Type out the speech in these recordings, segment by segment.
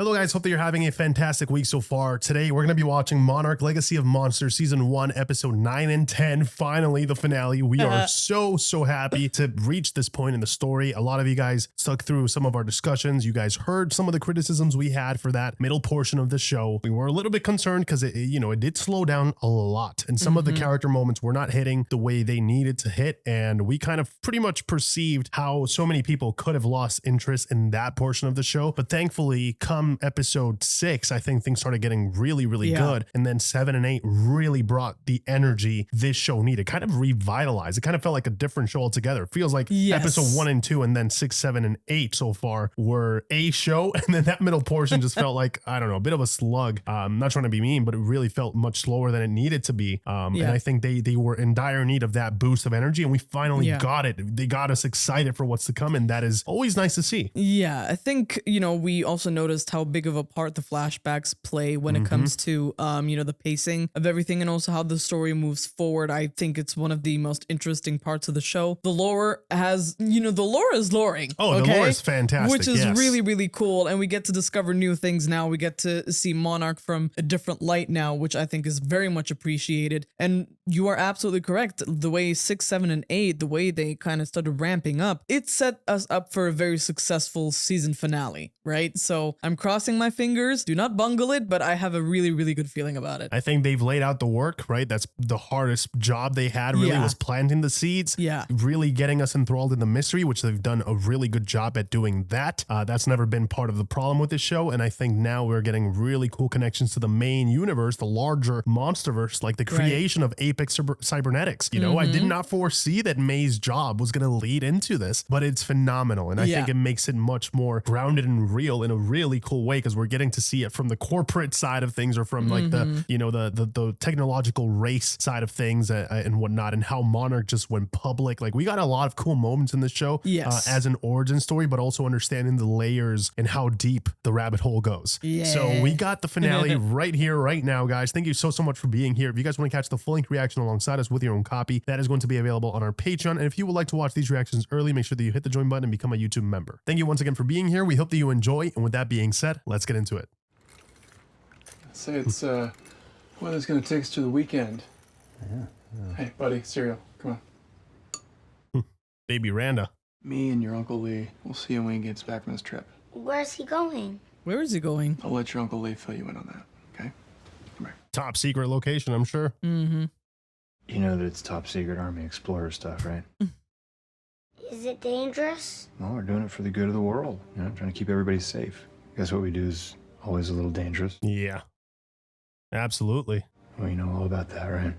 Hello guys, hope that you're having a fantastic week so far. Today we're going to be watching Monarch Legacy of Monsters Season 1, Episode 9 and 10. Finally, the finale. We are so happy to reach this point in the story. A lot of you guys stuck through some of our discussions. You guys heard some of the criticisms we had for that middle portion of the show. We were a little bit concerned because it did slow down a lot. And some of the character moments were not hitting the way they needed to hit. And we kind of pretty much perceived how so many people could have lost interest in that portion of the show. But thankfully, come episode 6, I think things started getting really good, and then 7 and 8 really brought the energy this show needed, kind of revitalized. It kind of felt like a different show altogether. It feels like episode 1 and 2 and then 6, 7 and 8 so far were a show, and then that middle portion just felt like, I don't know, a bit of a slug. I'm not trying to be mean, but it really felt much slower than it needed to be. And I think they were in dire need of that boost of energy, and we finally got it. They got us excited for what's to come, and that is always nice to see. Yeah, I think, we also noticed how big of a part the flashbacks play when it comes to, the pacing of everything and also how the story moves forward. I think it's one of the most interesting parts of the show. The lore has, the lore is loring. Oh, the lore is fantastic. Which is really cool. And we get to discover new things now. We get to see Monarch from a different light now, which I think is very much appreciated. And you are absolutely correct. The way 6, 7, and 8, the way they kind of started ramping up, it set us up for a very successful season finale, right? So I'm crossing my fingers. Do not bungle it, but I have a really good feeling about it. I think they've laid out the work, right? That's the hardest job they had, really, was planting the seeds. Yeah. Really getting us enthralled in the mystery, which they've done a really good job at doing that. That's never been part of the problem with this show. And I think now we're getting really cool connections to the main universe, the larger MonsterVerse, like the creation of Apex Cybernetics. I did not foresee that May's job was going to lead into this, but it's phenomenal. And I think it makes it much more grounded and real in a really cool way, because we're getting to see it from the corporate side of things, or from like the technological race side of things and whatnot, and how Monarch just went public. Like, we got a lot of cool moments in the show as an origin story, but also understanding the layers and how deep the rabbit hole goes. So we got the finale right here, right now, guys. Thank you so much for being here. If you guys want to catch the full-length reaction alongside us with your own copy, that is going to be available on our Patreon. And if you would like to watch these reactions early, make sure that you hit the join button and become a YouTube member. Thank you once again for being here. We hope that you enjoy. And with that being said, let's get into it. Say it's weather's gonna take us to the weekend. Hey, buddy, cereal, come on. Baby Randa. Me and your Uncle Lee, we'll see him when he gets back from his trip. Where's he going? Where is he going? I'll let your Uncle Lee fill you in on that, okay? Come here. Top secret location, I'm sure. You know that it's top secret Army Explorer stuff, right? Is it dangerous? Well, we're doing it for the good of the world. Trying to keep everybody safe. Guess what we do is always a little dangerous. Yeah, absolutely. Well, you know all about that, right?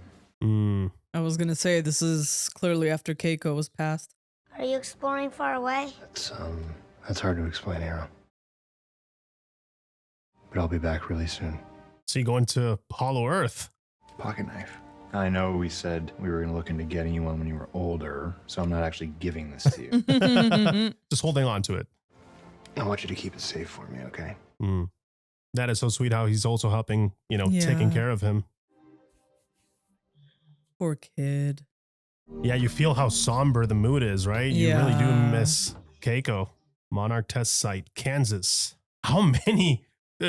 I was gonna say, this is clearly after Keiko was passed. Are you exploring far away? That's hard to explain, Arrow. But I'll be back really soon. So you going to Hollow Earth? Pocket knife. I know we said we were going to look into getting you one when you were older, so I'm not actually giving this to you. Just holding on to it. I want you to keep it safe for me, okay? That is so sweet how he's also helping, taking care of him. Poor kid. Yeah, you feel how somber the mood is, right? You really do miss Keiko. Monarch test site, Kansas. How many?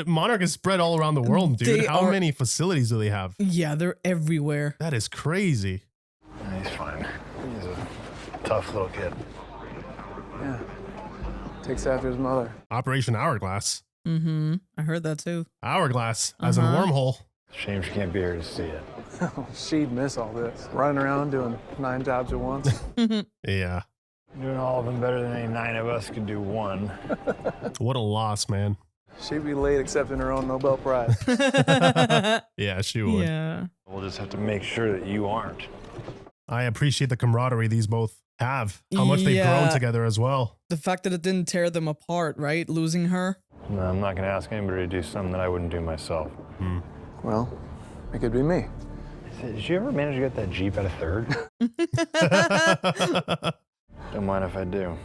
Monarch is spread all around the world, dude. How many facilities do they have? Yeah, they're everywhere. That is crazy. He's fine. He's a tough little kid. Yeah, takes after his mother. Operation Hourglass. I heard that too. Hourglass, as in wormhole. Shame she can't be here to see it. She'd miss all this. Running around doing 9 jobs at once. Yeah. Doing all of them better than any 9 of us could do one. What a loss, man. She'd be late accepting her own Nobel Prize. Yeah, she would. Yeah. We'll just have to make sure that you aren't. I appreciate the camaraderie these both have. How much they've grown together as well. The fact that it didn't tear them apart, right? Losing her. No, I'm not going to ask anybody to do something that I wouldn't do myself. Well, it could be me. Did you ever manage to get that Jeep at a third? Don't mind if I do.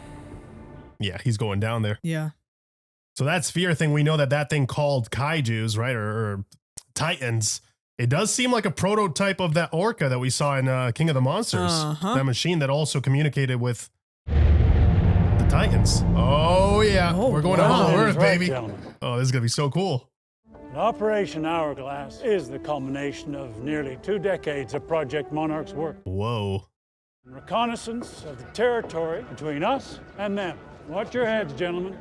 Yeah, he's going down there. Yeah. So that sphere thing, we know that thing called kaijus, right? Or titans. It does seem like a prototype of that orca that we saw in King of the Monsters. That machine that also communicated with the the Titans. Oh yeah, Oh, we're going wow. to Hollow That Earth, is right, baby. gentlemen. Oh, this is gonna be so cool. Operation Hourglass is the culmination of nearly 2 decades of Project Monarch's work. Whoa. Reconnaissance of the territory between us and them. Watch your heads, gentlemen.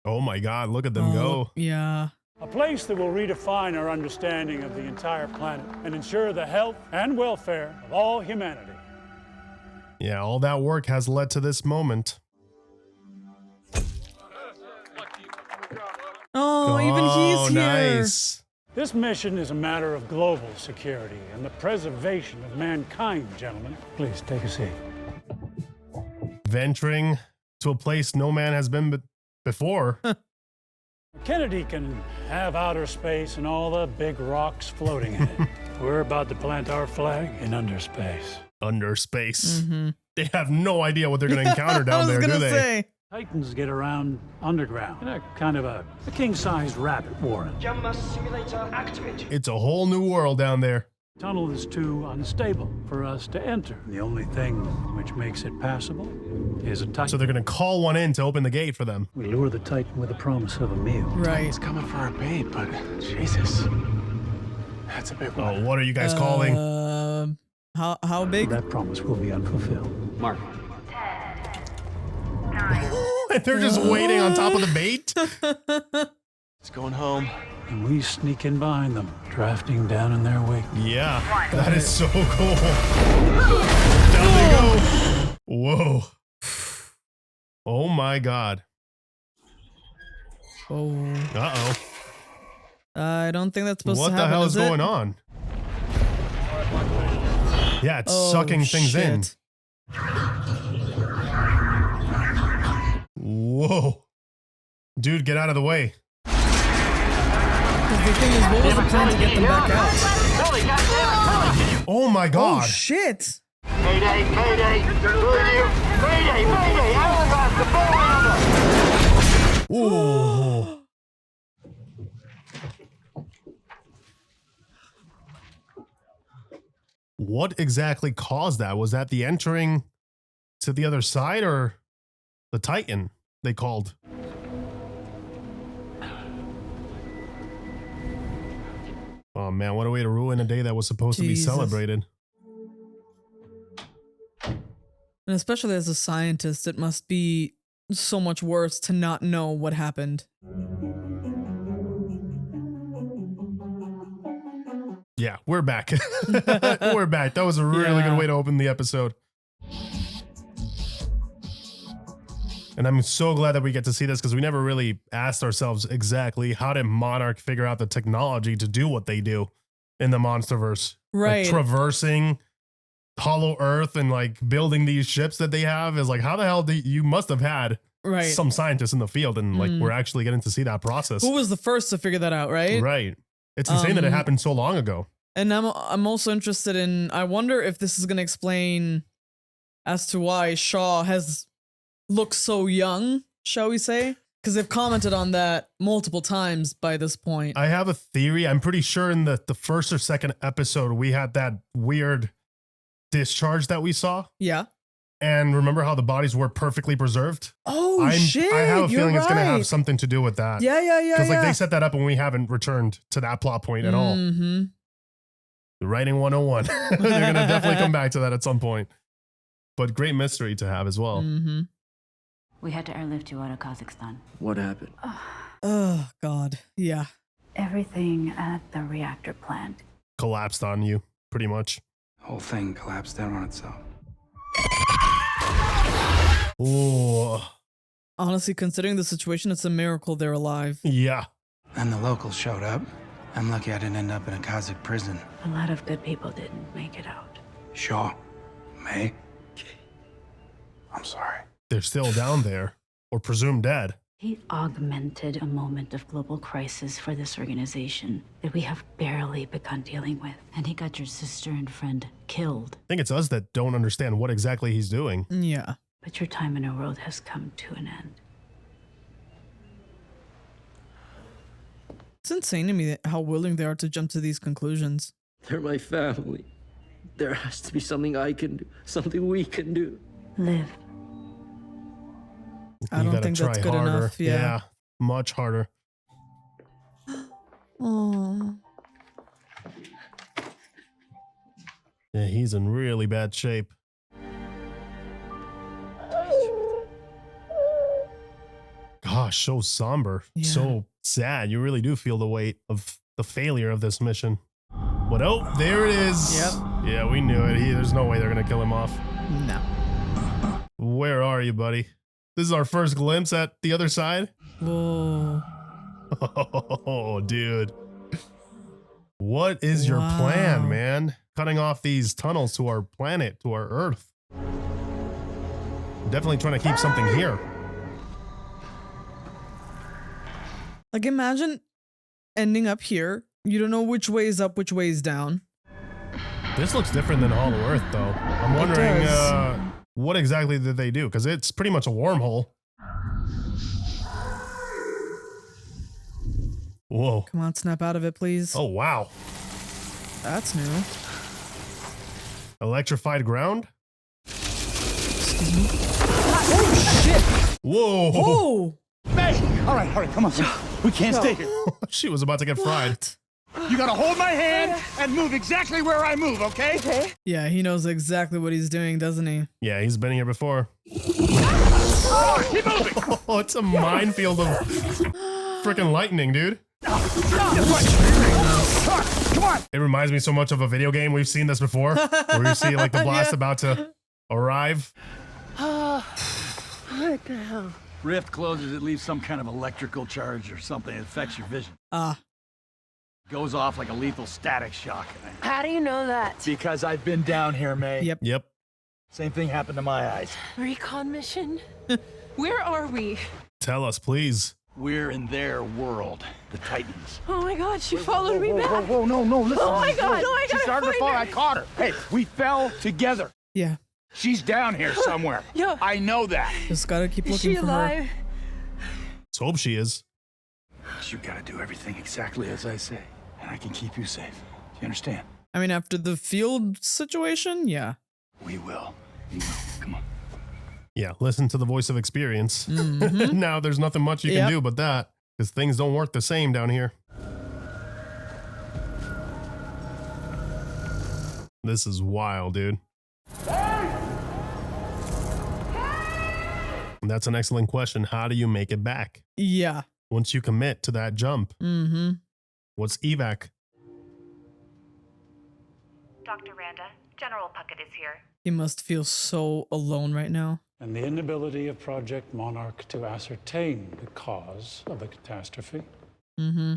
Oh my God, look at them go. Yeah. A place that will redefine our understanding of the entire planet and ensure the health and welfare of all humanity. Yeah, all that work has led to this moment. Oh, even he's here. Nice. This mission is a matter of global security and the preservation of mankind, gentlemen. Please take a seat. Venturing to a place no man has been before. Kennedy can have outer space and all the big rocks floating in it. We're about to plant our flag in underspace. Under space. They have no idea what they're going to encounter down there, do they? Say. Titans get around underground in a kind of a king-sized rabbit warren. Gamma simulator activated. It's a whole new world down there. Tunnel is too unstable for us to enter. The only thing which makes it passable is a Titan. So they're going to call one in to open the gate for them. We lure the Titan with the promise of a meal. Right. He's coming for our bait, but Jesus. That's a big one. Oh, what are you guys calling? How big? That promise will be unfulfilled. Mark. They're just waiting on top of the bait? It's going home. And we sneak in behind them, drafting down in their wake. Yeah, that is so cool. Down they go. Whoa. Oh my God. Oh. Uh-oh. I don't think that's supposed What to the happen. hell is it? going on? Yeah, it's Oh, sucking things in. shit. Whoa. Dude, get out of the way. 'Cause the thing is, what was the plan to get them back out? Oh my Oh God. shit! Mayday, mayday, will you? Mayday, mayday, Hourglass, the ball Ooh. What exactly caused that? Was that the entering to the other side or the Titan they called? Oh man, what a way to ruin a day that was supposed to be Jesus. celebrated. And especially as a scientist, it must be so much worse to not know what happened. Yeah, we're back. We're back. That was a really Yeah. good way to open the episode. And I'm so glad that we get to see this because we never really asked ourselves exactly how did Monarch figure out the technology to do what they do in the MonsterVerse. Right. Like traversing Hollow Earth and like building these ships that they have is like, how the hell do you must have had Right. some scientists in the field and like we're actually getting to see that process. Who was the first to figure that out, right? Right. It's insane that it Um, happened so long ago. And I'm also interested in, I wonder if this is going to explain as to why Shaw has looked so young, shall we say? Because they've commented on that multiple times by this point. I have a theory. I'm pretty sure in the first or second episode, we had that weird discharge that we saw. Yeah. And remember how the bodies were perfectly preserved? Oh, shit. I have a you're feeling it's going to have right. something to do with that. Yeah. Because like they set that up and we haven't returned to that plot point at all. Mm-hmm. The writing 101. They're going to definitely come back to that at some point. But great mystery to have as well. Mm-hmm. We had to airlift you out of Kazakhstan. What happened? Oh, God. Yeah. Everything at the reactor plant. Collapsed on you, pretty much. Whole thing collapsed down on itself. Oh, Honestly, considering the situation, it's a miracle they're alive. yeah. And the locals showed up. I'm lucky I didn't end up in a Kazakh prison. A lot of good people didn't make it out. Shaw. May. I'm sorry. They're still down there, or presumed dead. He augmented a moment of global crisis for this organization that we have barely begun dealing with. And he got your sister and friend killed. I think it's us that don't understand what exactly he's doing. Yeah. But your time in our world has come to an end. It's insane to me that how willing they are to jump to these conclusions. They're my family. There has to be something I can do, something we can do. Live. I don't think that's good enough. Yeah. Much harder. Oh. Yeah, he's in really bad shape. Gosh, so somber, so sad. You really do feel the weight of the failure of this mission. But oh, there it is. Yep. Yeah, we knew it. There's no way they're gonna kill him off. No. Where are you, buddy? This is our first glimpse at the other side. Whoa. Oh, dude. What is your plan, man? Cutting off these tunnels to our planet, to our Earth. Definitely trying to keep something here. Like, imagine ending up here. You don't know which way is up, which way is down. This looks different than Hollow Earth, though. I'm wondering what exactly did they do? Because it's pretty much a wormhole. Whoa. Come on, snap out of it, please. Oh, wow. That's new. Electrified ground? Excuse me. Oh, shit. Whoa. Oh. Hey, all right, come on. We can't stay here. She was about to get fried. You gotta hold my hand and move exactly where I move, okay? Okay. Yeah, he knows exactly what he's doing, doesn't he? Yeah, he's been here before. Oh, keep moving. Oh, it's a minefield of freaking lightning, dude. Come on. It reminds me so much of a video game. We've seen this before, where you see like the blast about to arrive. What the hell? Rift closes, it leaves some kind of electrical charge or something. It affects your vision. Goes off like a lethal static shock. How do you know that? Because I've been down here, May. Yep. Same thing happened to my eyes. Recon mission? Where are we? Tell us, please. We're in their world, the Titans. Oh my God, she followed me back. Whoa, no, listen. Oh my God, no, I She gotta started to fall, I caught her. Hey, we fell together. Yeah. She's down here somewhere. Yeah. I know that. Just gotta keep Is looking she for alive? her. Let's hope she is. You gotta do everything exactly as I say, and I can keep you safe. Do you understand? I mean, after the field situation, yeah. We will. Come on. Yeah, listen to the voice of experience. Mm-hmm. Now there's nothing much you can do but that, because things don't work the same down here. This is wild, dude. And that's an excellent question. How do you make it back? Yeah. Once you commit to that jump. Mm-hmm. What's evac? Dr. Randa, General Puckett is here. He must feel so alone right now. And the inability of Project Monarch to ascertain the cause of the catastrophe. Mm-hmm.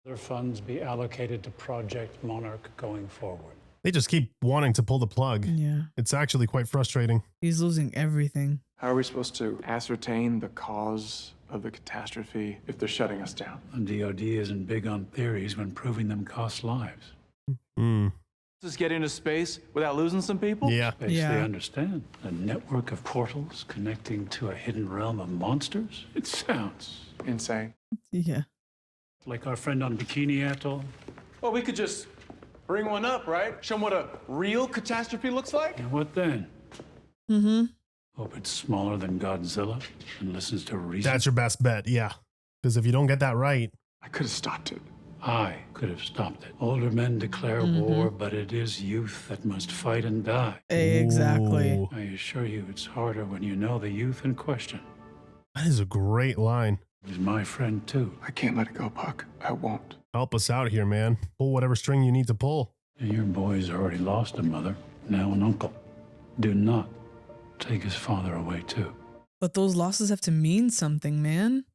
Other funds be allocated to Project Monarch going forward. They just keep wanting to pull the plug. Yeah. It's actually quite frustrating. He's losing everything. How are we supposed to ascertain the cause of the catastrophe if they're shutting us down? The DoD isn't big on theories when proving them costs lives. Just get into space without losing some people? Yeah. Space they understand. A network of portals connecting to a hidden realm of monsters? It sounds insane. Yeah. Like our friend on Bikini Atoll. Well, we could just bring one up, right? Show them what a real catastrophe looks like? And what then? Mm-hmm. Hope it's smaller than Godzilla and listens to reason. That's your best bet, yeah. Because if you don't get that right... I could have stopped it. I could have stopped it. Older men declare war, but it is youth that must fight and die. Exactly. Ooh. I assure you it's harder when you know the youth in question. That is a great line. He's my friend too. I can't let it go, Puck. I won't. Help us out here, man. Pull whatever string you need to pull. And your boy's already lost a mother, now an uncle. Do not take his father away too. But those losses have to mean something, man.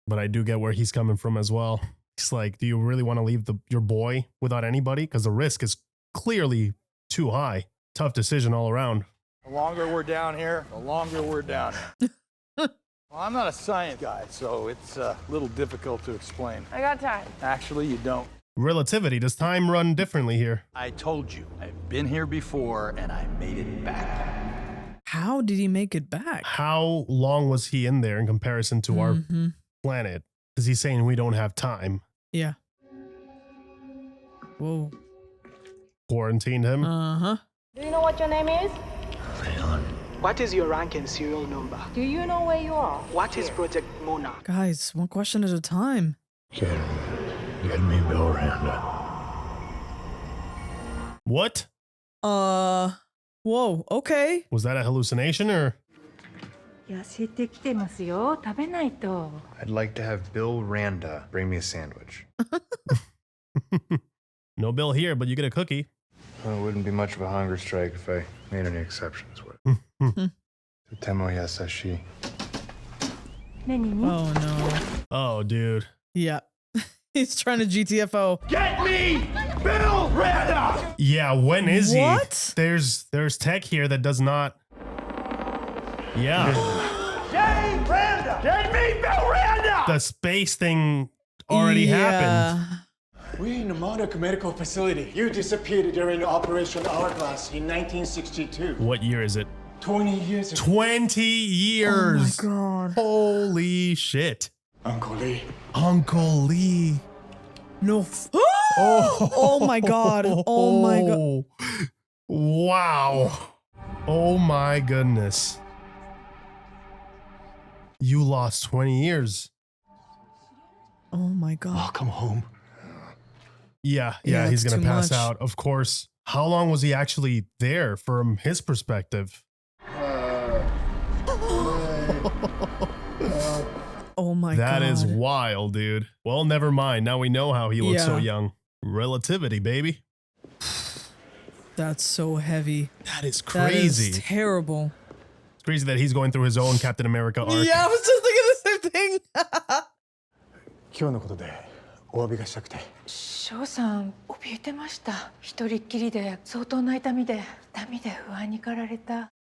But I do get where he's coming from as well. It's like, do you really want to leave your boy without anybody? Because the risk is clearly too high. Tough decision all around. The longer we're down here, the longer we're down here. Well, I'm not a science guy, so it's a little difficult to explain. I got time. Actually, you don't. Relativity. Does time run differently here? I told you, I've been here before and I made it back. How did he make it back? How long was he in there in comparison to our planet? Because he's saying we don't have time. Yeah. Whoa. Quarantined him. Uh-huh. Do you know what your name is? Leon. What is your rank and serial number? Do you know where you are? What is Project Monarch? Guys, one question at a time. Get me Bill Randa. What? Whoa, okay. Was that a hallucination or? I'd like to have Bill Randa bring me a sandwich. No bill here, but you get a cookie. Well, it wouldn't be much of a hunger strike if I made any exceptions with it. Temo yasashi. Oh no. Oh, dude. Yeah. He's trying to GTFO. Get me Bill Randa! Yeah, when is he? What? There's tech here that does not. Yeah. Get Randa! Get me Bill Randa! The space thing already happened. We're in the Monarch medical facility. You disappeared during Operation Hourglass in 1962. What year is it? 20 years ago. 20 years. Oh my god. Holy shit. Uncle Lee. Uncle Lee. No. Oh my god. Oh my god. Wow. Oh my goodness. You lost 20 years. Oh my god. Welcome home. Yeah, Yeah, he's it's gonna too pass much. out, of course. How long was he actually there from his perspective? Oh my god. That is wild, dude. Well, never mind. Now we know how he looks so Yeah. young. Relativity, baby. That's so heavy. That is That crazy. is terrible. It's crazy that he's going through his own Captain America arc. Yeah, I was just thinking the same thing. 今日のことでお詫びがしたくて。翔さん、怯えてました。一人っきりで相当な痛みで不安に駆られた。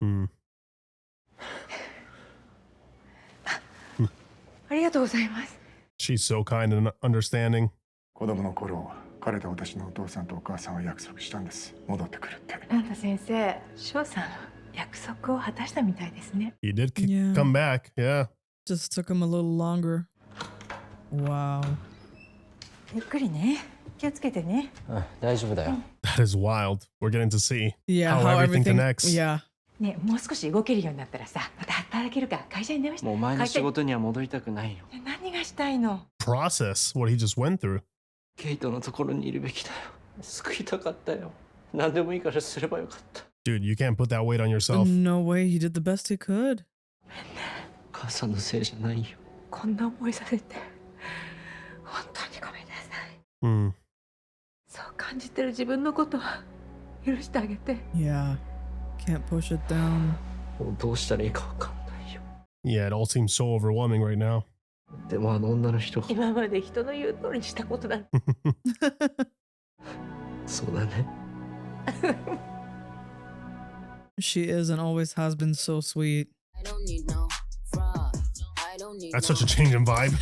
ありがとうございます。 She's so kind and understanding. 子供の頃、彼と私のお父さんとお母さんは約束したんです。戻ってくるって。ランダ先生、翔さん、約束を果たしたみたいですね。 He did Yeah. come back, yeah. Just took him a little longer. Wow. ゆっくりね。気をつけてね。大丈夫だよ。 That is wild. We're getting to see Yeah, how, how everything everything connects. Yeah. ね、もう少し動けるようになったらさ、また働けるから会社に電話して。もうお前の仕事には戻りたくないよ。何がしたいの？ Process what he just went through. ケイトのところにいるべきだよ。救いたかったよ。何でもいいからすればよかった。Dude, you can't put that weight on yourself. No way. He did the best he could. 母さんのせいじゃないよ。こんな思いさせて、本当にごめんなさい。Hmm. そう感じてる自分のことは許してあげて。 Yeah. Can't push it down. もうどうしたらいいかわかんないよ。 Yeah, it all seems so overwhelming right now. でもあの女の人が。今まで人の言う通りにしたことだ。そうだね。She is and always has been so sweet. That's such a change in vibe.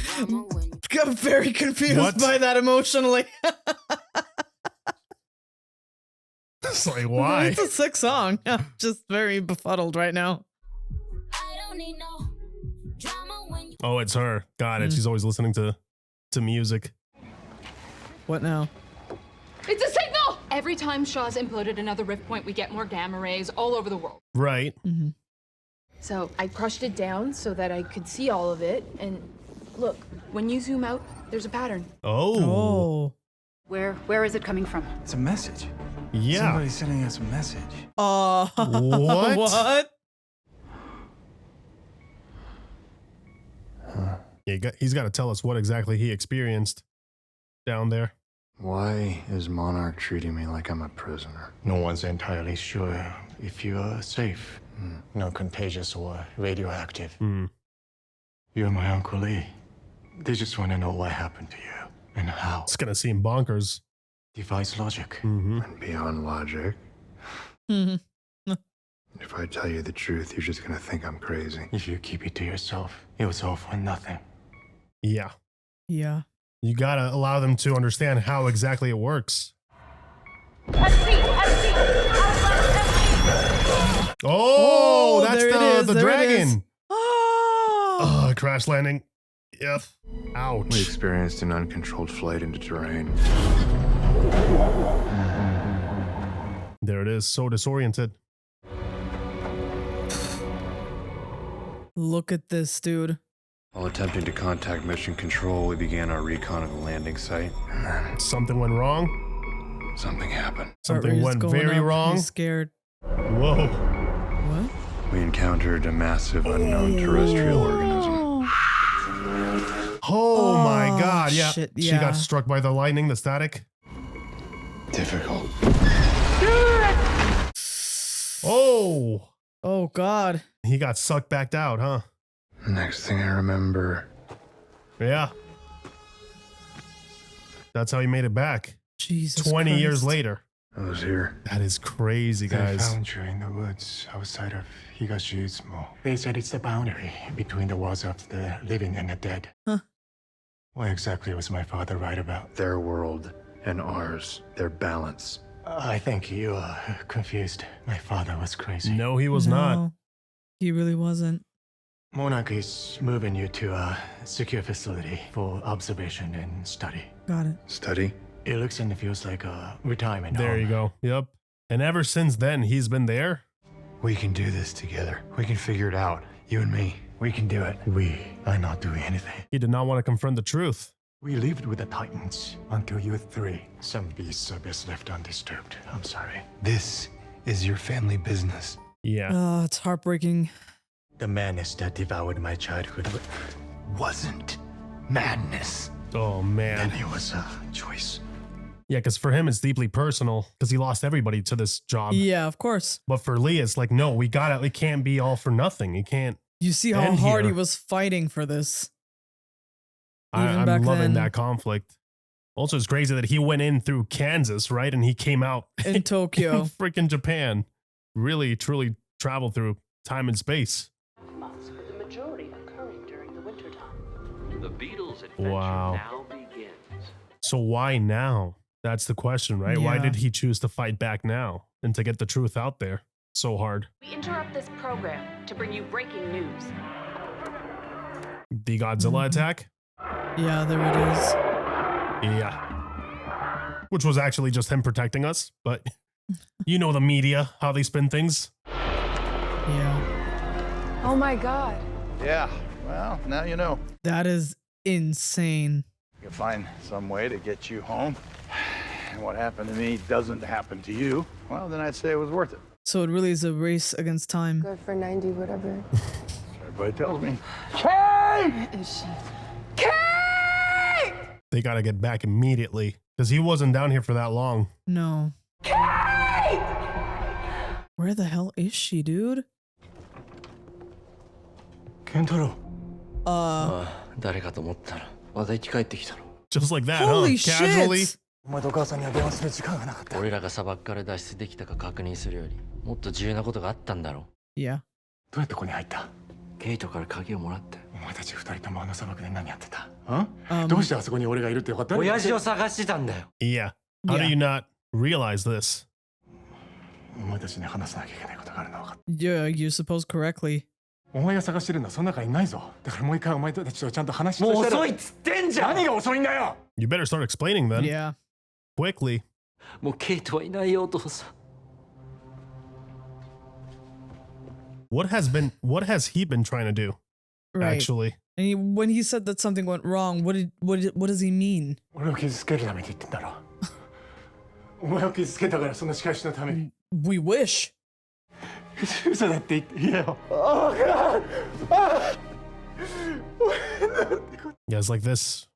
Got very confused What? by that emotionally. It's like, why? It's a sick song. Just very befuddled right now. Oh, it's her. Got it. She's always listening to music. What now? It's a signal! Every time Shaw's imploded another rift point, we get more gamma rays all over the world. Right. So I crushed it down so that I could see all of it. And look, when you zoom out, there's a pattern. Oh. Where is it coming from? It's a message. Yeah. Somebody's sending us a message. What? What? Yeah, he's got to tell us what exactly he experienced down there. Why is Monarch treating me like I'm a prisoner? No one's entirely sure if you're safe. Not contagious or radioactive. You're my Uncle Lee. They just want to know what happened to you and how. It's going to seem bonkers. Defies logic. And beyond logic. If I tell you the truth, you're just gonna think I'm crazy. If you keep it to yourself, it was all for nothing. Yeah. Yeah. You got to allow them to understand how exactly it works. Oh, that's there it is, the there it is. dragon. Oh, crash landing. Yep. Ouch. We experienced an uncontrolled flight into terrain. There it is. So disoriented. Look at this, dude. While attempting to contact Mission Control, we began our recon of the landing site. Something went wrong. Something happened. Something went very wrong. He's scared. Whoa. What? We encountered a massive unknown terrestrial organism. Oh my god, yeah. shit, She yeah. got struck by the lightning, the static. Difficult. Oh! Oh god. He got sucked back out, huh? Next thing I remember. Yeah. That's how he made it back. Jesus 20 Christ. years later. I was here. That is crazy, They guys. found you in the woods outside of Higashizumo. They said it's the boundary between the worlds of the living and the dead. Huh. What exactly was my father right about? Their world and ours. Their balance. I think you are confused. My father was crazy. No, he was not. No, he really wasn't. Monarch is moving you to a secure facility for observation and study. Got it. Study? It looks and feels like a retirement There home. you go. Yep. And ever since then, he's been there. We can do this together. We can figure it out. You and me. We can do it. We are not doing anything. He did not want to confront the truth. We lived with the Titans until you were 3. Some beasts are best left undisturbed. I'm sorry. This is your family business. Yeah. It's heartbreaking. The madness that devoured my childhood wasn't madness. Oh, man. Then it was a choice. Yeah, because for him, it's deeply personal because he lost everybody to this job. Yeah, of course. But for Lee, it's like, no, we got it. It can't be all for nothing. It can't. You see how end hard here. he was fighting for this. Even I'm back loving then. that conflict. Also, it's crazy that he went in through Kansas, right? And he came out In Tokyo. freaking Japan. Really, truly traveled through time and space. Months, with the majority occurring during the wintertime. The Beatles' adventure Wow. now begins. So why now? That's the question, right? Why Yeah. did he choose to fight back now and to get the truth out there so hard? We interrupt this program to bring you breaking news. The Godzilla attack? Yeah, there it is. Yeah. Which was actually just him protecting us, but you know the media, how they spin things. Yeah. Oh my god. Yeah, well, now you know. That is insane. You can find some way to get you home. And what happened to me doesn't happen to you. Well, then I'd say it was worth it. So it really is a race against time. Good for 90, whatever. Everybody tells me. Where is she? Kate! They got to get back immediately because he wasn't down here for that long. No. Kate! Where the hell is she, dude? Kentaro. 誰かと思ったらまた生き返ってきたの。 Just like that, Holy huh? Casually. shit! お前とお母さんには電話する時間がなかった。俺らが砂漠から脱出できたか確認するよりもっと重要なことがあったんだろ Yeah. どうやってここに入った？ケイトから鍵をもらってお前たち2人ともあの砂漠で何やってた？どうしてあそこに俺がいるって分かった？親父を探してたんだよ Yeah. How do Yeah. you not realize this? お前たちに話さなきゃいけないことがあるの分かった。 Yeah, you supposed correctly. お前が探してるのはその中にいないぞ。だからもう一回お前たちとちゃんと話してもう遅いっつってんじゃん。何が遅いんだよ。 You better start explaining then. Yeah. Quickly. もうケイトはいないよお父さん What has he been trying to do? Right. Actually. And when he said that something went wrong, what does he mean? 俺を傷つけるために言ってんだろ。お前を傷つけたからその仕返しのために。 We wish. 嘘だって言って言えよ。Oh God! Yeah, it's like this.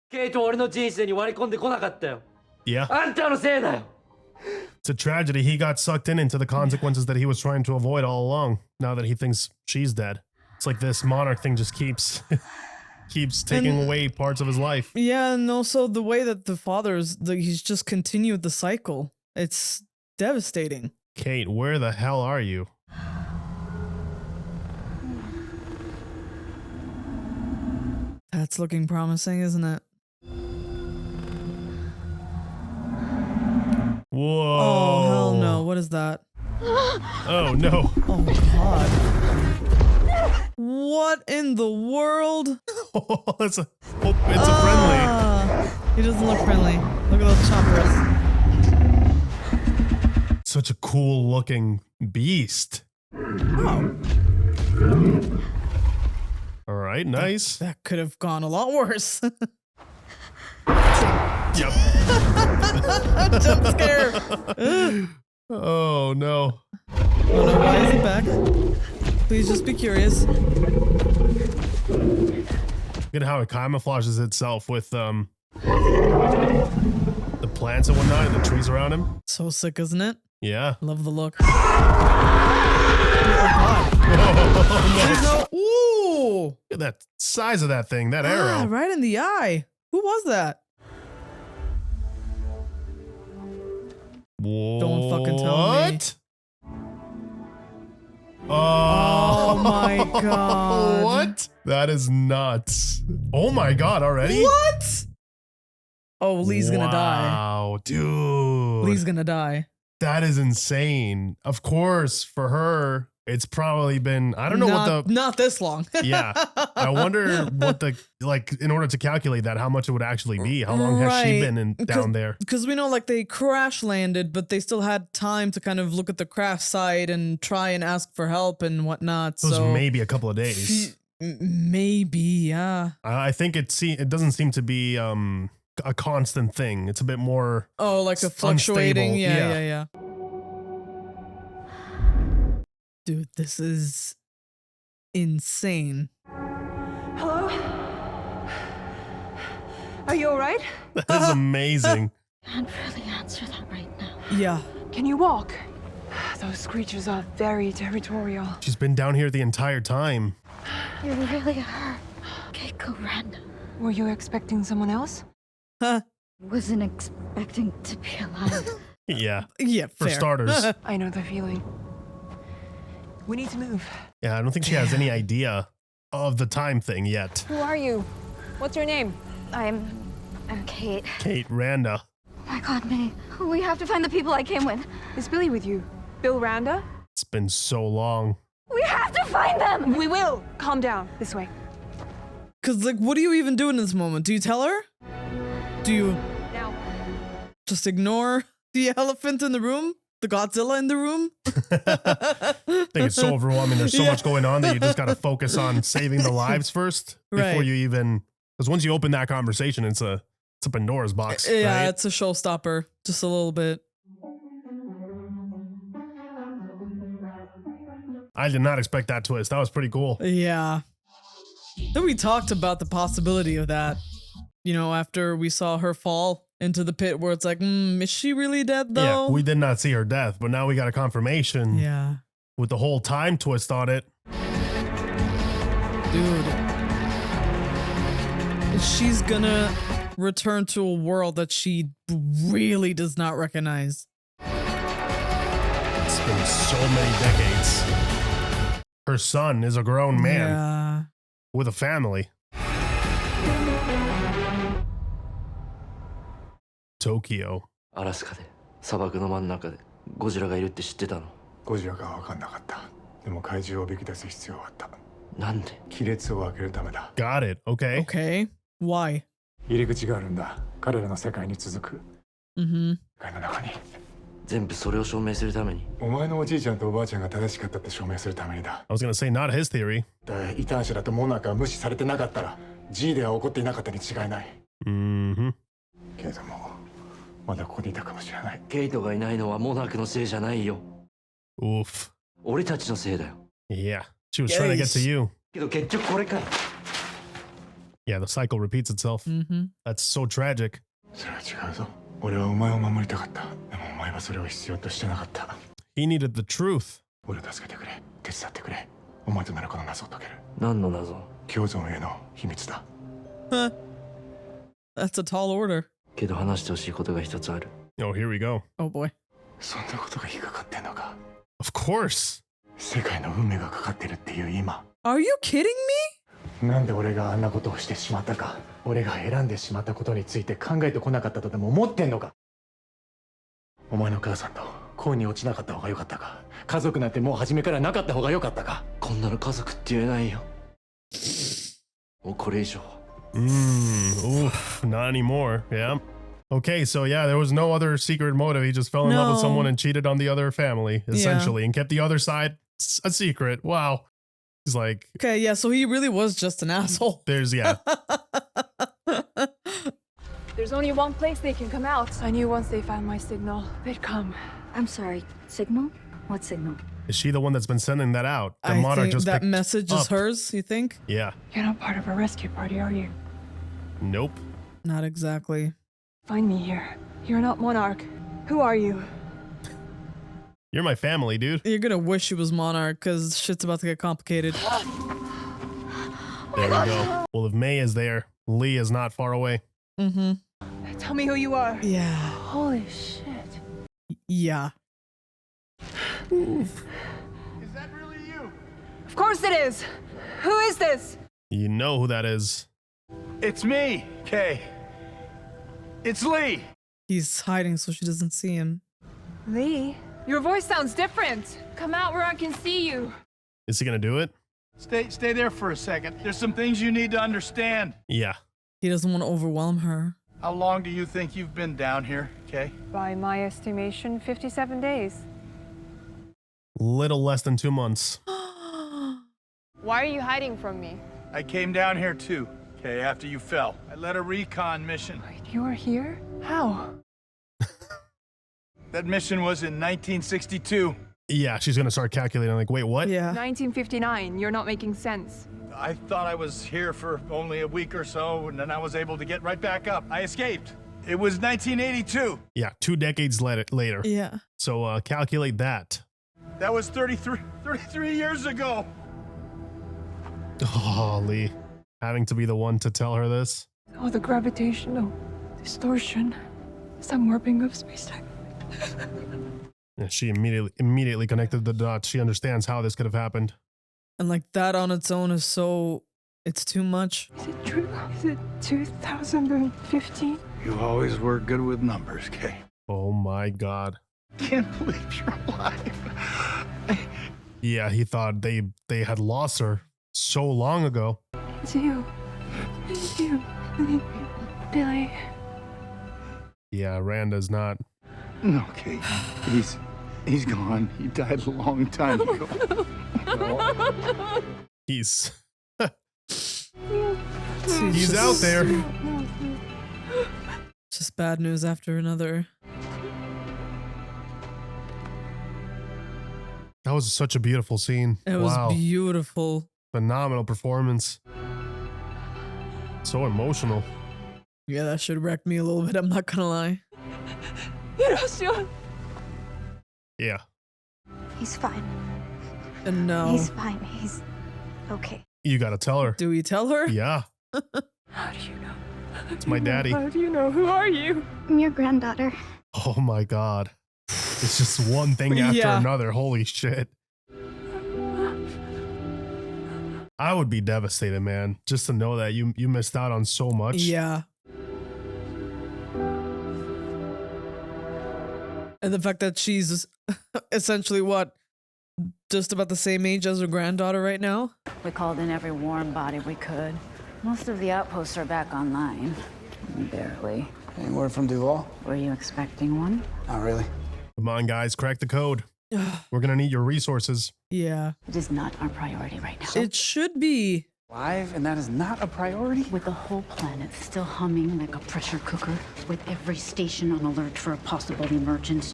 ケイトは俺の人生に割り込んでこなかったよ Yeah. あんたのせいだよ It's a tragedy. He got sucked into the consequences that he was trying to avoid all along. Now that he thinks she's dead. It's like this Monarch thing just keeps taking away parts of his life. Yeah, and also the way that the father's he's just continued the cycle. It's devastating. Cate, where the hell are you? That's looking promising, isn't it? Whoa. Oh, hell no. What is that? Oh, no. Oh, God. What in the world? Oh, it's a friendly. He doesn't look friendly. Look at those choppers. Such a cool looking beast. Oh. right, nice. That could have gone a lot worse. Yep. Jump scare. Oh no. Oh no, why is it back? Please just be curious. Look at how it camouflages itself with the plants and whatnot and the trees around him. So sick, isn't it? Yeah. Love the look. Oh, No. Ooh! look at that size of that thing, that arrow. Right in the eye. Who was that? Don't fucking tell me. What? Oh my god. What? That is nuts. Oh my god, already? What? Oh, Lee's gonna die. Wow, dude. Lee's gonna die. That is insane. Of course, for her, it's probably been, I don't know Not this long. Yeah. I wonder what in order to calculate that, how much it would actually be. How long has she been down there? Because we know like they crash landed, but they still had time to kind of look at the crash site and try and ask for help and whatnot. It was maybe a couple of days. Maybe, yeah. I think it doesn't seem to be a constant thing. It's a bit more like a fluctuating. Unstable. Yeah. Dude, this is insane. Hello? Are you alright? That is amazing. Can't really answer that right now. Yeah. Can you walk? Those creatures are very territorial. She's been down here the entire time. You really are Keiko Randa. Were you expecting someone else? Wasn't expecting to be alive. Yeah. Yeah, for fair. starters. I know the feeling. We need to move. Yeah, I don't think she has any idea of the time thing yet. Who are you? What's your name? I'm Cate. Cate Randa. Oh my god, May. We have to find the people I came with. Is Billy with you? Bill Randa? It's been so long. We have to find them! We will! Calm down. This way. Cause like, what do you even do in this moment? Do you tell her? Do you now just ignore the elephant in the room? The Godzilla in the room? I think it's so overwhelming. There's so much going on that you just got to focus on saving the lives first before you even, because once you open that conversation, it's a Pandora's box. Yeah, right? it's a showstopper. Just a little bit. I did not expect that twist. That was pretty cool. Yeah. Then we talked about the possibility of that, you know, after we saw her fall into the pit where it's like, is she really dead though? Yeah, we did not see her death, but now we got a confirmation. Yeah. With the whole time twist on it. Dude. She's gonna return to a world that she really does not recognize. It's been so many decades. Her son is a grown man with a family. Tokyo. アラスカで砂漠の真ん中でゴジラがいるって知ってたの？ゴジラが分かんなかった。でも怪獣をおびき出す必要があった。なんで？亀裂を開けるためだ。Got it. Okay. Okay. Why? 入り口があるんだ。彼らの世界に続く。世界の中に。全部それを証明するために。お前のおじいちゃんとおばあちゃんが正しかったって証明するためにだ。I was gonna say not his theory. 異端者だとモナークが無視されてなかったら G では起こっていなかったに違いない。けれどもまだここにいたかもしれない。ケイトがいないのはモナークのせいじゃないよ。Oof. 俺たちのせいだよ。Yeah. She was trying to get to you. けど結局これか。Yeah, the cycle repeats itself. That's so tragic. それは違うぞ。俺はお前を守りたかった。でもお前はそれを必要としてなかった。He needed the truth. 俺を助けてくれ。手伝ってくれ。お前とならこの謎を解ける。何の謎？共存への秘密だ。That's a tall order. けど話してほしいことが一つある。Oh, here we go. Oh boy. そんなことが引っかかってんのか。Of course. 世界の運命がかかってるっていう今。Are you kidding me? なんで俺があんなことをしてしまったか。俺が選んでしまったことについて考えてこなかったとでも思ってんのか。お前の母さんと恋に落ちなかった方が良かったか。家族なんてもう初めからなかった方が良かったか。こんなの家族って言えないよ。もうこれ以上。Oof, not anymore. Yeah. Okay, so yeah, there was no other secret motive. He just fell in love with someone and cheated on the other family, essentially, and kept the other side a secret. Wow. He's like, okay, yeah, so he really was just an asshole. There's, yeah. There's only one place they can come out. I knew once they found my signal, they'd come. I'm sorry, signal? What signal? Is she the one that's been sending that out? The I Monarch think just that picked message is up. hers, you think? Yeah. You're not part of a rescue party, are you? Nope. Not exactly. Find me here. You're not Monarch. Who are you? You're my family, dude. You're gonna wish he was Monarch, because shit's about to get complicated. There we go. Well, if May is there, Lee is not far away. Mm-hmm. Tell me who you are. Yeah. Holy shit. Yeah. Is that really you? Of course it is. Who is this? You know who that is. It's me, Kay. It's Lee. He's hiding so she doesn't see him. Lee? Your voice sounds different. Come out where I can see you. Is he gonna do it? Stay there for a second. There's some things you need to understand. Yeah. He doesn't want to overwhelm her. How long do you think you've been down here, Kay? By my estimation, 57 days. Little less than 2 months. Why are you hiding from me? I came down here too, Kay, after you fell. I led a recon mission. You are here? How? That mission was in 1962. Yeah, she's gonna start calculating like, wait, what? Yeah. 1959. You're not making sense. I thought I was here for only a week or so, and then I was able to get right back up. I escaped. It was 1982. Yeah, 2 decades later. Yeah. So calculate that. That was 33 years ago. Oh, Lee. Having to be the one to tell her this. Oh, the gravitational distortion. Some warping of space-time. Yeah, she immediately connected the dots. She understands how this could have happened. And like that on its own is so, it's too much. Is it true? Is it 2015? You always were good with numbers, Kay. Oh my God. Can't believe you're alive. Yeah, he thought they had lost her so long ago. It's you. It's you. Billy. Yeah, Randa's not. No, Kay. He's gone. He died a long time ago. He's he's out there. Just bad news after another. That was such a beautiful scene. It was beautiful. Phenomenal performance. So emotional. Yeah, that should wreck me a little bit, I'm not gonna lie. Yeah. He's fine. And no. He's fine. He's okay. You gotta tell her. Do we tell her? Yeah. How do you know? It's my daddy. How do you know? Who are you? I'm your granddaughter. Oh my God. It's just one thing after another. Holy shit. I would be devastated, man. Just to know that you missed out on so much. Yeah. And the fact that she's essentially what? Just about the same age as her granddaughter right now? We called in every warm body we could. Most of the outposts are back online. Barely. Any word from Duval? Were you expecting one? Not really. Come on, guys, crack the code. We're gonna need your resources. Yeah. It is not our priority right now. It should be. Live, and that is not a priority? With the whole planet still humming like a pressure cooker, with every station on alert for a possible emergence.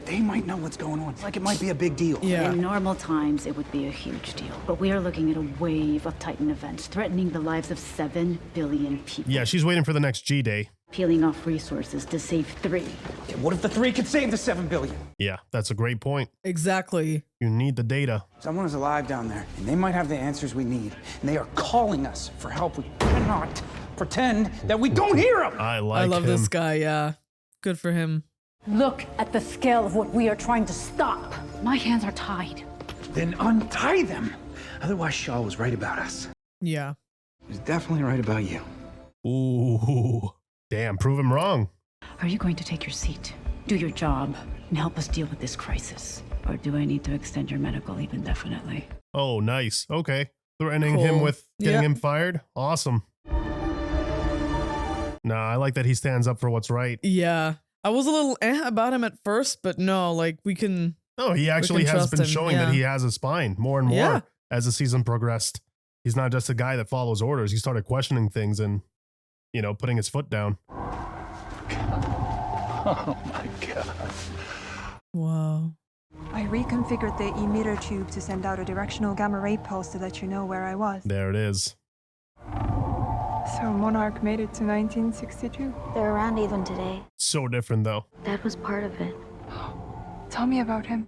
They might know what's going on. Like it might be a big deal. Yeah. In normal times, it would be a huge deal. But we are looking at a wave of Titan events threatening the lives of 7 billion people. Yeah, she's waiting for the next G-Day. Peeling off resources to save 3. What if the 3 could save the 7 billion? Yeah, that's a great point. Exactly. You need the data. Someone is alive down there, and they might have the answers we need. And they are calling us for help. We cannot pretend that we don't hear them. I like I love him. this guy, yeah. Good for him. Look at the scale of what we are trying to stop. My hands are tied. Then untie them. Otherwise, Shaw was right about us. Yeah. He was definitely right about you. Ooh. Damn, prove him wrong. Are you going to take your seat, do your job, and help us deal with this crisis? Or do I need to extend your medical leave indefinitely? Oh, nice. Okay. Threatening him with getting him fired? Awesome. Nah, I like that he stands up for what's right. Yeah. I was a little about him at first, but no, like we can Oh, he actually has been showing that he has a spine more and more as the season progressed. He's not just a guy that follows orders. He started questioning things and, you know, putting his foot down. Oh my God. Wow. I reconfigured the emitter tube to send out a directional gamma ray pulse to let you know where I was. There it is. So Monarch made it to 1962. They're around even today. So different, though. That was part of it. Tell me about him.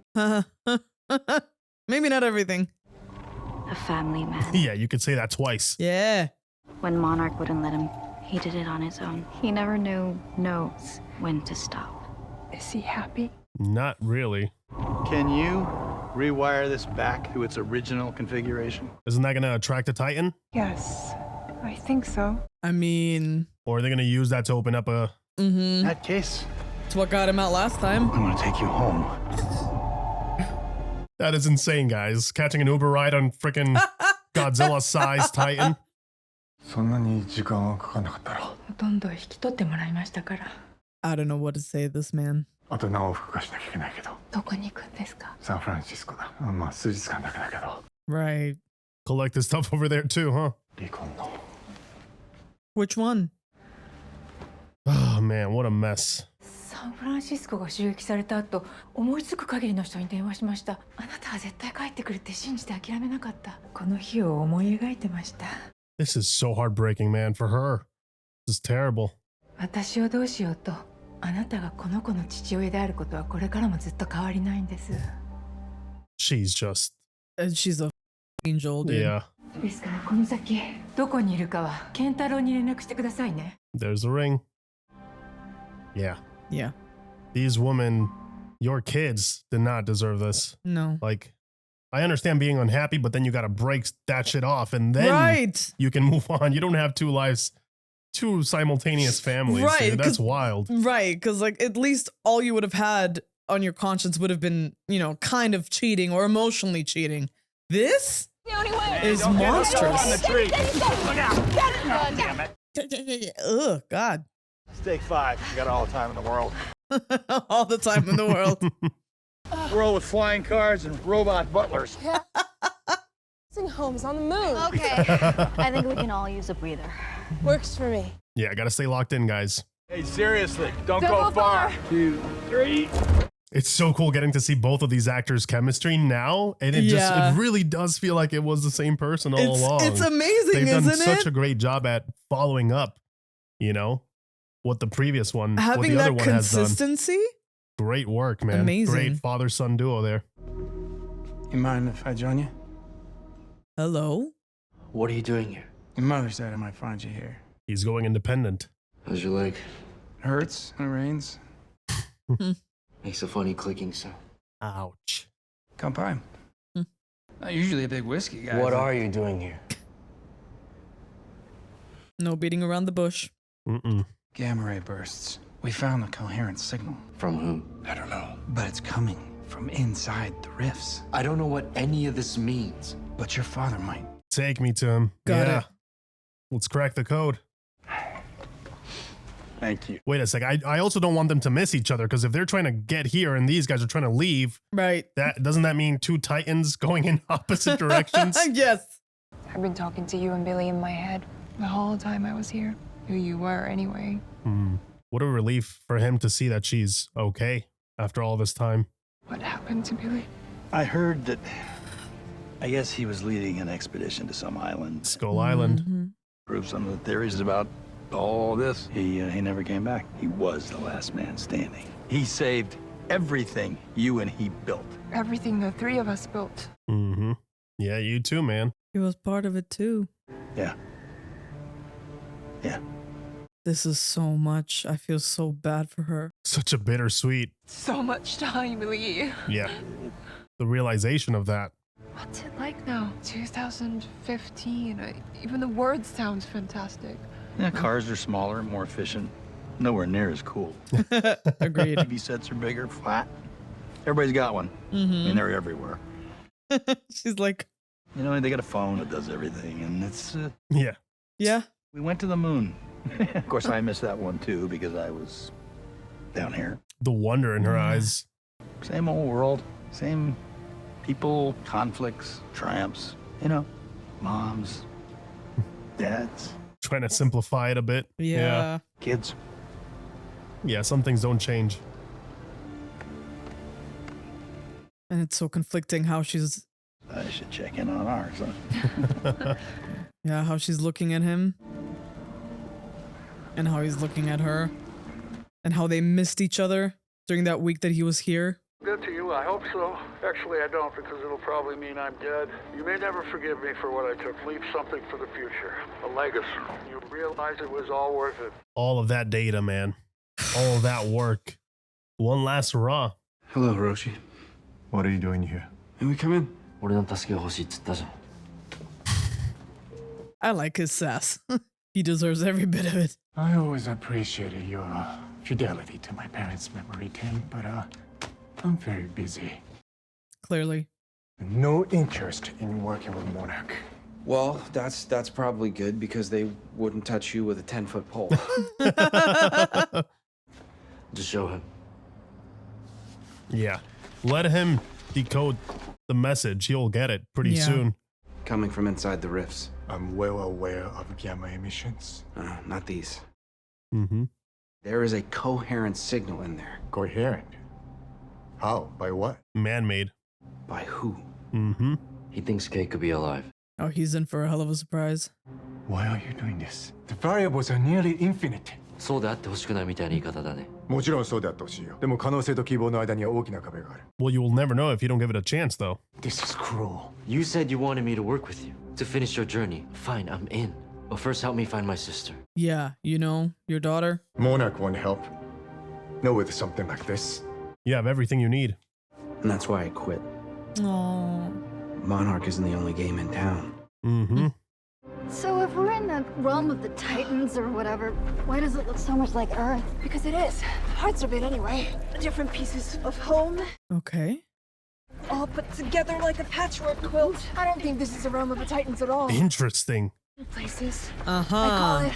Maybe not everything. A family man. Yeah, you could say that twice. Yeah. When Monarch wouldn't let him, he did it on his own. He never knows when to stop. Is he happy? Not really. Can you rewire this back to its original configuration? Isn't that going to attract a Titan? Yes, I think so. I mean... Or are they going to use that to open up a... In that case... It's what got him out last time. I'm going to take you home. That is insane, guys. Catching an Uber ride on freaking Godzilla-sized Titan. そんなに時間はかかんなかったろ。ほとんど引き取ってもらいましたから。 I don't know what to say to this man. あと何往復かしなきゃいけないけど。どこに行くんですか？サンフランシスコだ。まあ数日間だけだけど。Right. Collect the stuff over there too, huh? 離婚の。 Which one? Oh man, what a mess. サンフランシスコが襲撃された後、思いつく限りの人に電話しました。あなたは絶対帰ってくるって信じて諦めなかった。この日を思い描いてました。This is so heartbreaking, man, for her. This is terrible. 私をどうしようと、あなたがこの子の父親であることはこれからもずっと変わりないんです。She's just... And she's a angel, dude. Yeah. ですからこの先、どこにいるかはケンタロウに連絡してくださいね。There's the ring. Yeah. Yeah. These women, your kids, did not deserve this. No. Like, I understand being unhappy, but then you gotta break that shit off and then you can move on. You don't have two lives, two simultaneous families. Right. Dude. That's wild. Right. Because, like, at least all you would have had on your conscience would have been, you know, kind of cheating or emotionally cheating. This is monstrous. Ugh, God. Stake 5. You got all the time in the world. All the time in the world. World with flying cars and robot butlers. Home's on the moon. Okay. I think we can all use a breather. Works for me. Yeah, I gotta stay locked in, guys. Hey, seriously, don't go far. 2, 3. It's so cool getting to see both of these actors' chemistry now, and it it really does feel like it was the same person all along. It's amazing, They've done isn't such it? a great job at following up, you know, what the previous one, Having what the that other one has done. consistency? Great work, man. Amazing. Great father-son duo there. You mind if I join you? Hello? What are you doing here? Your mother said I might find you here. He's going independent. How's your leg? Hurts when it rains. Makes a funny clicking sound. Ouch. Come by. Not usually a big whiskey guy. What are you doing here? No beating around the bush. Gamma ray bursts. We found a coherent signal. From whom? I don't know. But it's coming from inside the rifts. I don't know what any of this means. But your father might. Take me to him. Got it. Let's crack the code. Thank you. Wait a sec. I also don't want them to miss each other, because if they're trying to get here and these guys are trying to leave, right? Doesn't that mean two Titans going in opposite directions? Yes. I've been talking to you and Billy in my head the whole time I was here. Who you were, anyway. What a relief for him to see that she's okay after all this time. What happened to Billy? I heard that, I guess he was leading an expedition to some island. Skull Island. Prove some of the theories about all this. He never came back. He was the last man standing. He saved everything you and he built. Everything the three of us built. Yeah, you too, man. He was part of it too. Yeah. Yeah. This is so much. I feel so bad for her. Such a bittersweet. So much time, Lee. Yeah. The realization of that. What's it like now? 2015. Even the words sound fantastic. Yeah, cars are smaller, more efficient. Nowhere near as cool. Agreed. TV sets are bigger, flat. Everybody's got one. I mean, they're everywhere. She's like... You know, they got a phone that does everything, and it's... Yeah. Yeah. We went to the moon. Of course, I missed that one, too, because I was down here. The wonder in her eyes. Same old world. Same people, conflicts, triumphs, you know, moms, dads. Trying to simplify it a bit. Yeah. Kids. Yeah, some things don't change. And it's so conflicting how she's... I should check in on ours, huh? Yeah, how she's looking at him. And how he's looking at her. And how they missed each other during that week that he was here. Good to you, I hope so. Actually, I don't, because it'll probably mean I'm dead. You may never forgive me for what I took. Leave something for the future. A legacy. You realize it was all worth it. All of that data, man. All of that work. One last hurrah. Hello, Hiroshi. What are you doing here? Can we come in? I like his sass. He deserves every bit of it. I always appreciated your fidelity to my parents' memory, Tim, but I'm very busy. Clearly. No interest in working with Monarch. Well, that's probably good because they wouldn't touch you with a 10-foot pole. Just show him. Yeah. Let him decode the message. He'll get it pretty soon. Coming from inside the rifts. I'm well aware of gamma emissions. Not these. Mm-hmm. There is a coherent signal in there. Coherent? How? By what? Man-made. By who? Mm-hmm. He thinks Kate could be alive. Oh, he's in for a hell of a surprise. Why are you doing this? The variables are nearly infinite. そうであってほしくないみたいな言い方だね。もちろんそうであってほしいよ。でも可能性と希望の間には大きな壁がある。Well, you will never know if you don't give it a chance, though. This is cruel. You said you wanted me to work with you, to finish your journey. Fine, I'm in. But first help me find my sister. Yeah, you know, your daughter. Monarch won't help. Not with something like this. You have everything you need. And that's why I quit. Aww. Monarch isn't the only game in town. Mm-hmm. So if we're in the realm of the Titans or whatever, why does it look so much like Earth? Because it is. Parts of it anyway. Different pieces of home, Okay. all put together like a patchwork quilt. I don't think this is a realm of the Titans at all. Interesting. Places. Uh-huh. I call it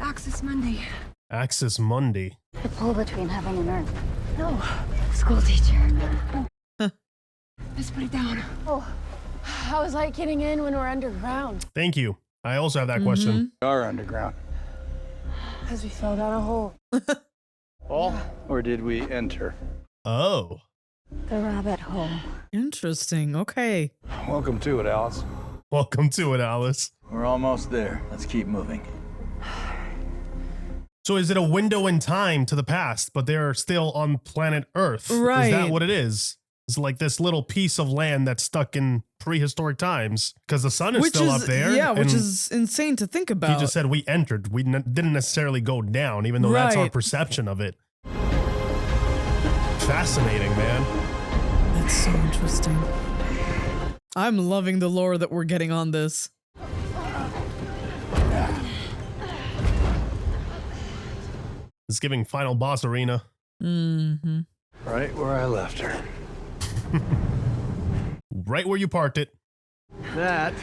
Axis Mundi. Axis Mundi. The pull between heaven and Earth. No. School teacher. Let's put it down. Oh, how is light getting in when we're underground? Thank you. I also have that question. We are underground. As we fell down a hole. All? Or did we enter? Oh. The rabbit hole. Interesting. Okay. Welcome to it, Alice. Welcome to it, Alice. We're almost there. Let's keep moving. So is it a window in time to the past, but they're still on planet Earth? Right. Is that what it is? It's like this little piece of land that's stuck in prehistoric times because the sun is still up there. Yeah, which is insane to think about. He just said we entered. We didn't necessarily go down, even though that's our Right. perception of it. Fascinating, man. That's so interesting. I'm loving the lore that we're getting on this. It's giving final boss arena. Mm-hmm. Right where I left her. Right where you parked it. That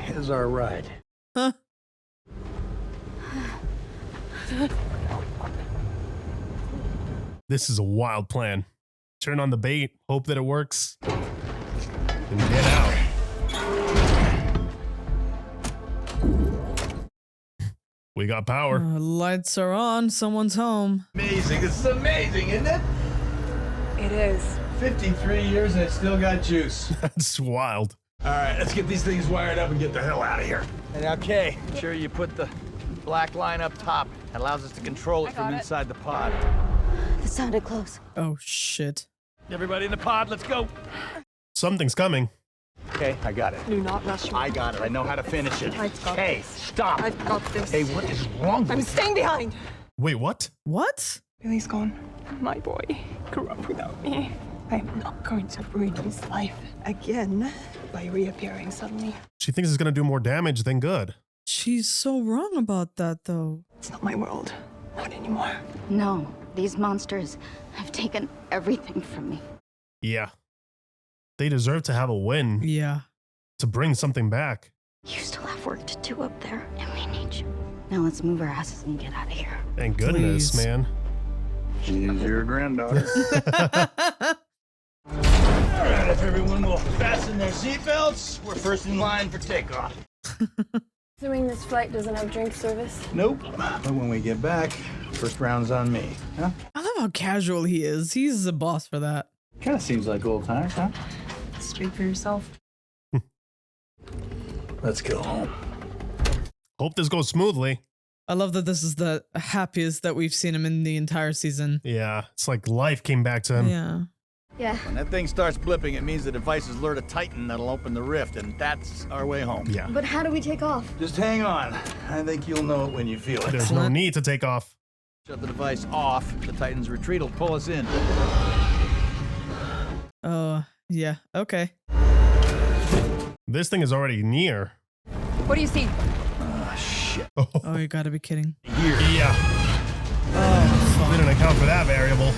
is our ride. Huh. This is a wild plan. Turn on the bait, hope that it works, and get out. We got power. Lights are on. Someone's home. Amazing. This is amazing, isn't it? It is. 53 years and it still got juice. That's wild. All right, let's get these things wired up and get the hell out of here. And okay, sure you put the black line up top. That allows us to control it from inside the pod. It sounded close. Oh, shit. Everybody in the pod, let's go. Something's coming. Okay, I got it. Do not rush me. I got it. I know how to finish it. I've got Hey, this. stop. I've got this. Hey, what is wrong with I'm you? staying behind. Wait, what? What? Billy's gone. My boy grew up without me. I'm not going to ruin his life again by reappearing suddenly. She thinks it's going to do more damage than good. She's so wrong about that, though. It's not my world. Not anymore. No, these monsters have taken everything from me. Yeah. They deserve to have a win. Yeah. To bring something back. You still have work to do up there, and we need you. Now let's move our asses and get out of here. Thank goodness, Please. man. She's your granddaughter. Everyone will fasten their seatbelts. We're first in line for takeoff. Assuming this flight doesn't have drink service. Nope. But when we get back, first round's on me. Huh? I love how casual he is. He's a boss for that. Kind of seems like old times, huh? Speak for yourself. Let's go home. Hope this goes smoothly. I love that this is the happiest that we've seen him in the entire season. Yeah, it's like life came back to him. Yeah. Yeah. When that thing starts blipping, it means the device has lured a Titan that'll open the rift, and that's our way home. Yeah. But how do we take off? Just hang on. I think you'll know it when you feel it. There's no need to take off. Shut the device off. The Titan's retreat will pull us in. Oh, yeah. Okay. This thing is already near. What do you see? Shit. Oh, you gotta be kidding. Here. Yeah. Oh, fuck. We didn't account for that variable.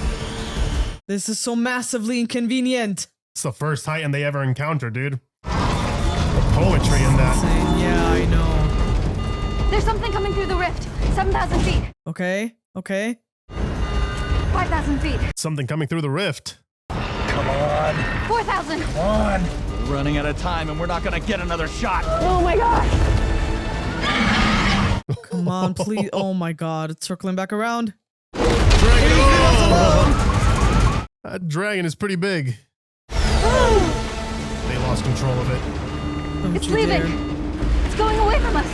This is so massively inconvenient. It's the first Titan they ever encountered, dude. The poetry in that. Insane. Yeah, I know. There's something coming through the rift. 7,000 feet. Okay. Okay. 5,000 feet. Something coming through the rift. Come on. 4,000. Come on. We're running out of time, and we're not gonna get another shot. Oh my gosh. Come on, please. Oh my god. It's circling back around. That dragon is pretty big. They lost control of it. Don't It's you leaving. dare. It's going away from us.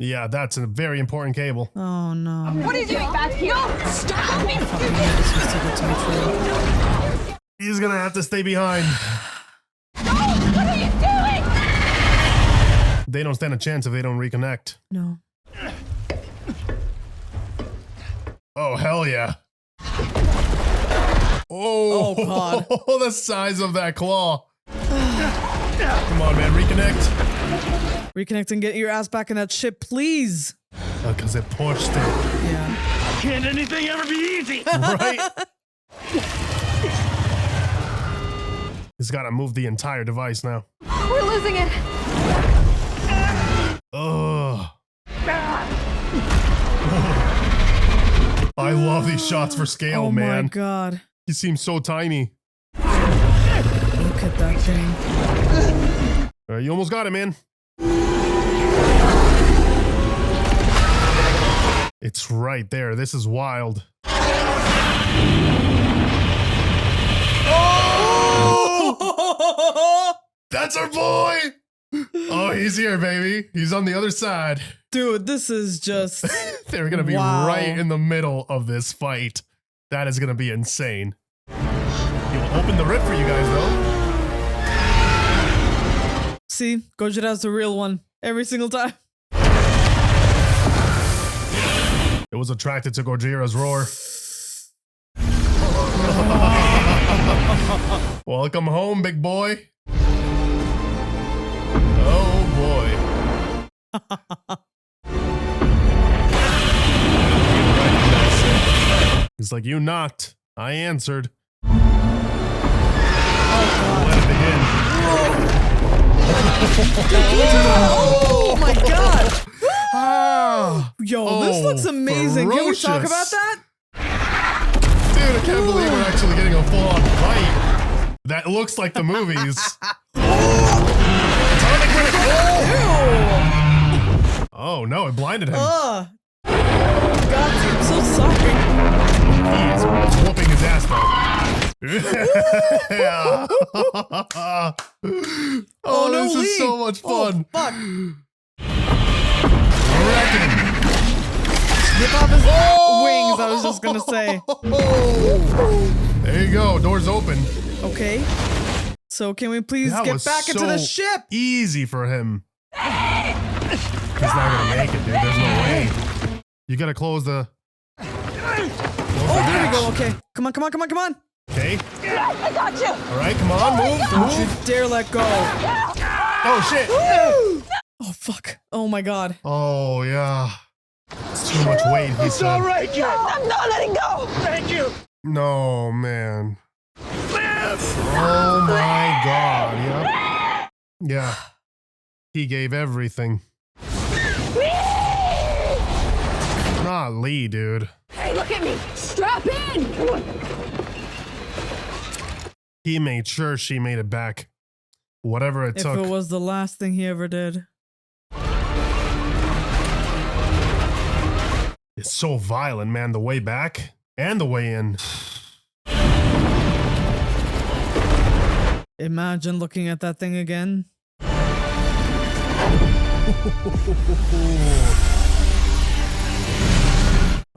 Yeah, that's a very important cable. Oh no. What are you doing back here? No, stop me. Fucking knew this was too good to be true. He's gonna have to stay behind. No, what are you doing? They don't stand a chance if they don't reconnect. No. Oh, hell yeah. Oh, God. The size of that claw. Come on, man, reconnect. Reconnect and get your ass back in that ship, please. Because it pushed it. Yeah. Can't anything ever be easy? Right? He's got to move the entire device now. We're losing it. Ugh. I love these shots for scale, Oh man. my god. He seems so tiny. Look at that thing. You almost got it, man. It's right there. This is wild. Oh! That's our boy! Oh, he's here, baby. He's on the other side. Dude, this is just... They're going to be Wow. right in the middle of this fight. That is going to be insane. He'll open the rip for you guys, though. See, Gojira's the real one. Every single time. It was attracted to Gojira's roar. Welcome home, big boy. Oh, boy. He's like, you knocked. I answered. Let it begin. Oh my god! Yo, this looks amazing. ferocious. Can we talk about that? Dude, I can't believe we're actually getting a full-on fight. That looks like the movies. Oh no, it blinded him. God, I'm so sorry. He's whooping his ass though. Yeah. Oh, no, this is Lee. so much fun. Oh, fuck. Wrecking. Rip off his wings, I was just gonna say. There you go, doors open. Okay. So can we please That get was back into the so ship? Easy for him. He's not gonna make it, dude. There's no way. You gotta close the. Oh, there we go. Okay. Come on, come on, come on, come on. Okay. I got you. All right, come on, move. Don't you dare let go. Oh shit. Oh fuck. Oh my god. Oh yeah. It's too much weight. He said. All right, Cat. I'm not letting go. Thank you. No man. Oh my god. Yep. Yeah. He gave everything. Not Lee, dude. Hey, look at me. Strap in. He made sure she made it back Whatever it took. If it was the last thing he ever did. It's so violent, man. The way back and the way in. Imagine looking at that thing again.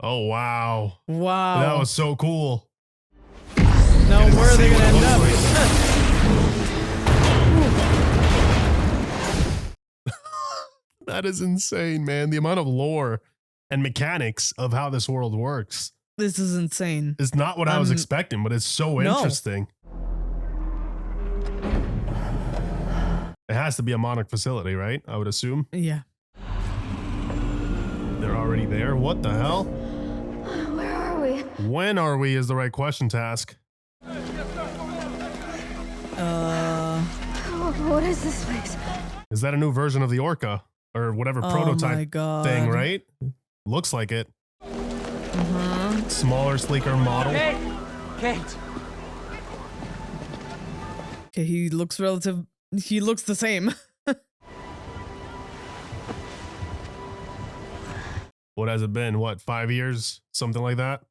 Oh, wow. Wow. That was so cool. Now, where are they going to end up? That is insane, man. The amount of lore and mechanics of how this world works. This is insane. It's not what I was expecting, but it's so interesting. It has to be a Monarch facility, right? I would assume. Yeah. They're already there? What the hell? Where are we? When are we is the right question to ask. What is this place? Is that a new version of the Orca? Or whatever prototype thing, right? Looks like it. Smaller, sleeker model. Kate! Okay, he looks the same. What has it been? What, 5 years? Something like that?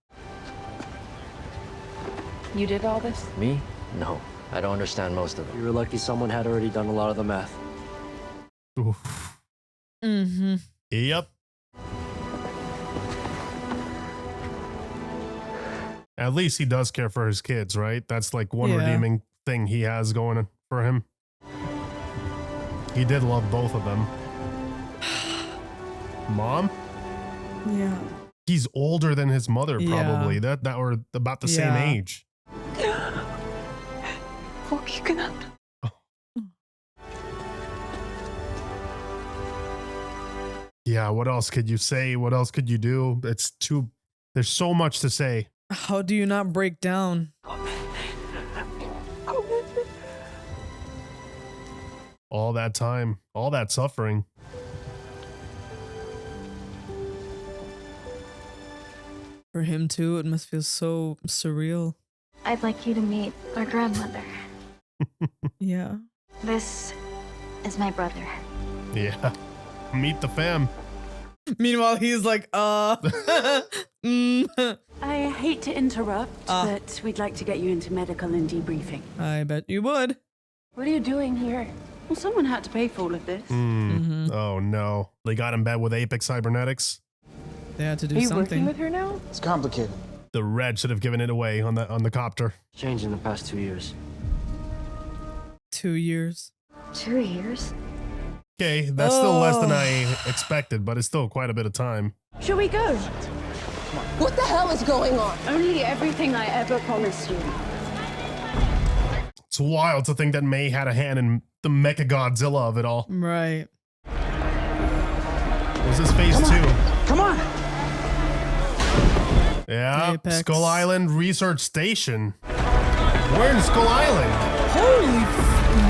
You did all this? Me? No. I don't understand most of it. You were lucky someone had already done a lot of the math. Oof. Mm-hmm. Yep. At least he does care for his kids, right? That's like one redeeming thing he has going for him. He did love both of them. Mom? Yeah. He's older than his mother, probably. Yeah. That were about the same age. Yeah, what else could you say? What else could you do? There's so much to say. How do you not break down? All that time, all that suffering. For him too, it must feel so surreal. I'd like you to meet our grandmother. Yeah. This is my brother. Yeah. Meet the fam. Meanwhile, he's like, I hate to interrupt, but we'd like to get you into medical and debriefing. I bet you would. What are you doing here? Well, someone had to pay for all of this. Oh no. They got him bad with Apex Cybernetics. They had to do Are you something. working with her now? It's complicated. The Red should have given it away on the copter. Changed in the past 2 years. 2 years. 2 years? Okay, that's still less than I expected, but it's still quite a bit of time. Shall we go? What the hell is going on? Only everything I ever promised you. It's wild to think that May had a hand in the Mecha Godzilla of it all. Right. Was this phase 2? Come on! Yeah, Apex. Skull Island Research Station. We're in Skull Island. Holy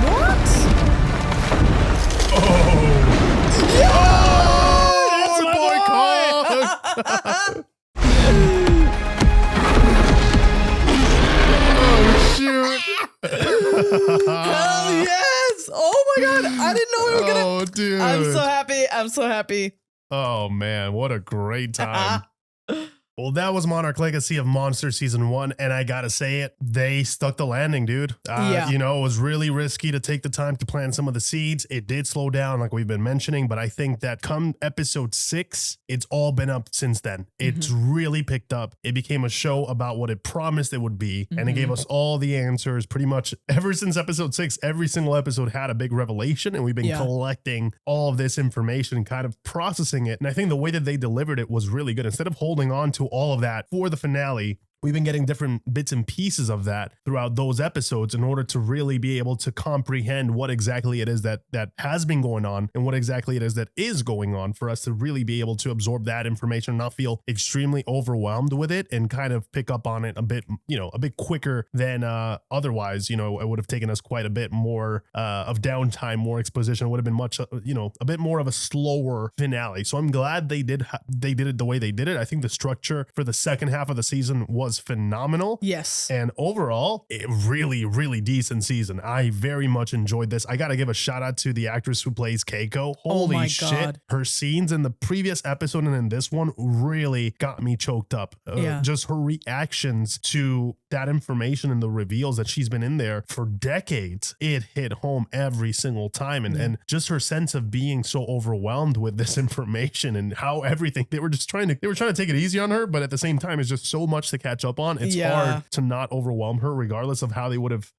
what? Oh! That's my boy! Oh shoot! Hell yes! Oh my god! I didn't know we were gonna. Oh dude! I'm so happy! I'm so happy! Oh man, what a great time! Well, that was Monarch Legacy of Monster Season 1, and I gotta say it, they stuck the landing, dude. Yeah. You know, it was really risky to take the time to plant some of the seeds. It did slow down, like we've been mentioning, but I think that come episode 6, it's all been up since then. It's really picked up. It became a show about what it promised it would be, and it gave us all the answers pretty much ever since episode 6. Every single episode had a big revelation, and we've been collecting all of this information, kind of processing it. And I think the way that they delivered it was really good. Instead of holding on to all of that for the finale, we've been getting different bits and pieces of that throughout those episodes in order to really be able to comprehend what exactly it is that has been going on and what exactly it is that is going on, for us to really be able to absorb that information and not feel extremely overwhelmed with it, and kind of pick up on it a bit, a bit quicker than otherwise. It would have taken us quite a bit more of downtime, more exposition. It would have been much, a bit more of a slower finale. So I'm glad they did it the way they did it. I think the structure for the second half of the season was was phenomenal. Yes. And overall, it really, really decent season. I very much enjoyed this. I got to give a shout out to the actress who plays Keiko. Holy my shit. God. Her scenes in the previous episode and in this one really got me choked up. Just her reactions to that information and the reveals that she's been in there for decades. It hit home every single time. And just her sense of being so overwhelmed with this information and how everything, they were trying to take it easy on her, but at the same time, it's just so much to catch up on. It's hard to not overwhelm her regardless of how they would have,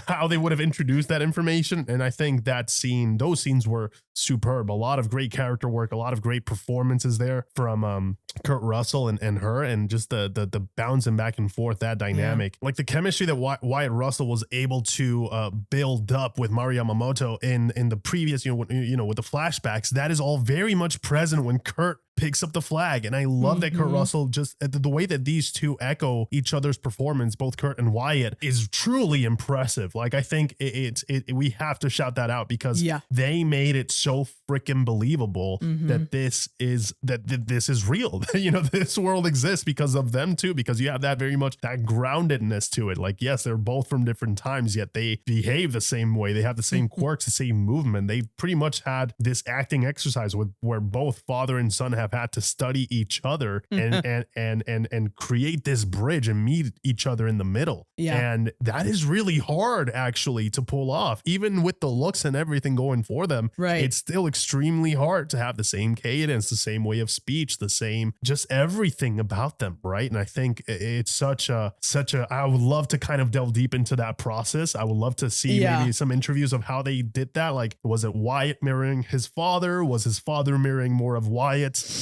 how they would have introduced that information. And I think those scenes were superb. A lot of great character work, a lot of great performances there from Kurt Russell and her, and just the bouncing back and forth, that dynamic, like the chemistry that Wyatt Russell was able to build up with Mari Yamamoto in the previous, with the flashbacks, that is all very much present when Kurt picks up the flag. And I love that Kurt Russell, just the way that these two echo each other's performance, both Kurt and Wyatt, is truly impressive. Like, I think we have to shout that out because they made it so freaking believable that this is real. This world exists because of them too, because you have that very much that groundedness to it. Like, yes, they're both from different times, yet they behave the same way. They have the same quirks, the same movement. They pretty much had this acting exercise where both father and son have had to study each other and create this bridge and meet each other in the middle. And that is really hard actually to pull off, even with the looks and everything going for them. It's still extremely hard to have the same cadence, the same way of speech, the same, just everything about them. Right. And I think it's such a, I would love to kind of delve deep into that process. I would love to see maybe some interviews of how they did that. Like, was it Wyatt mirroring his father? Was his father mirroring more of Wyatt's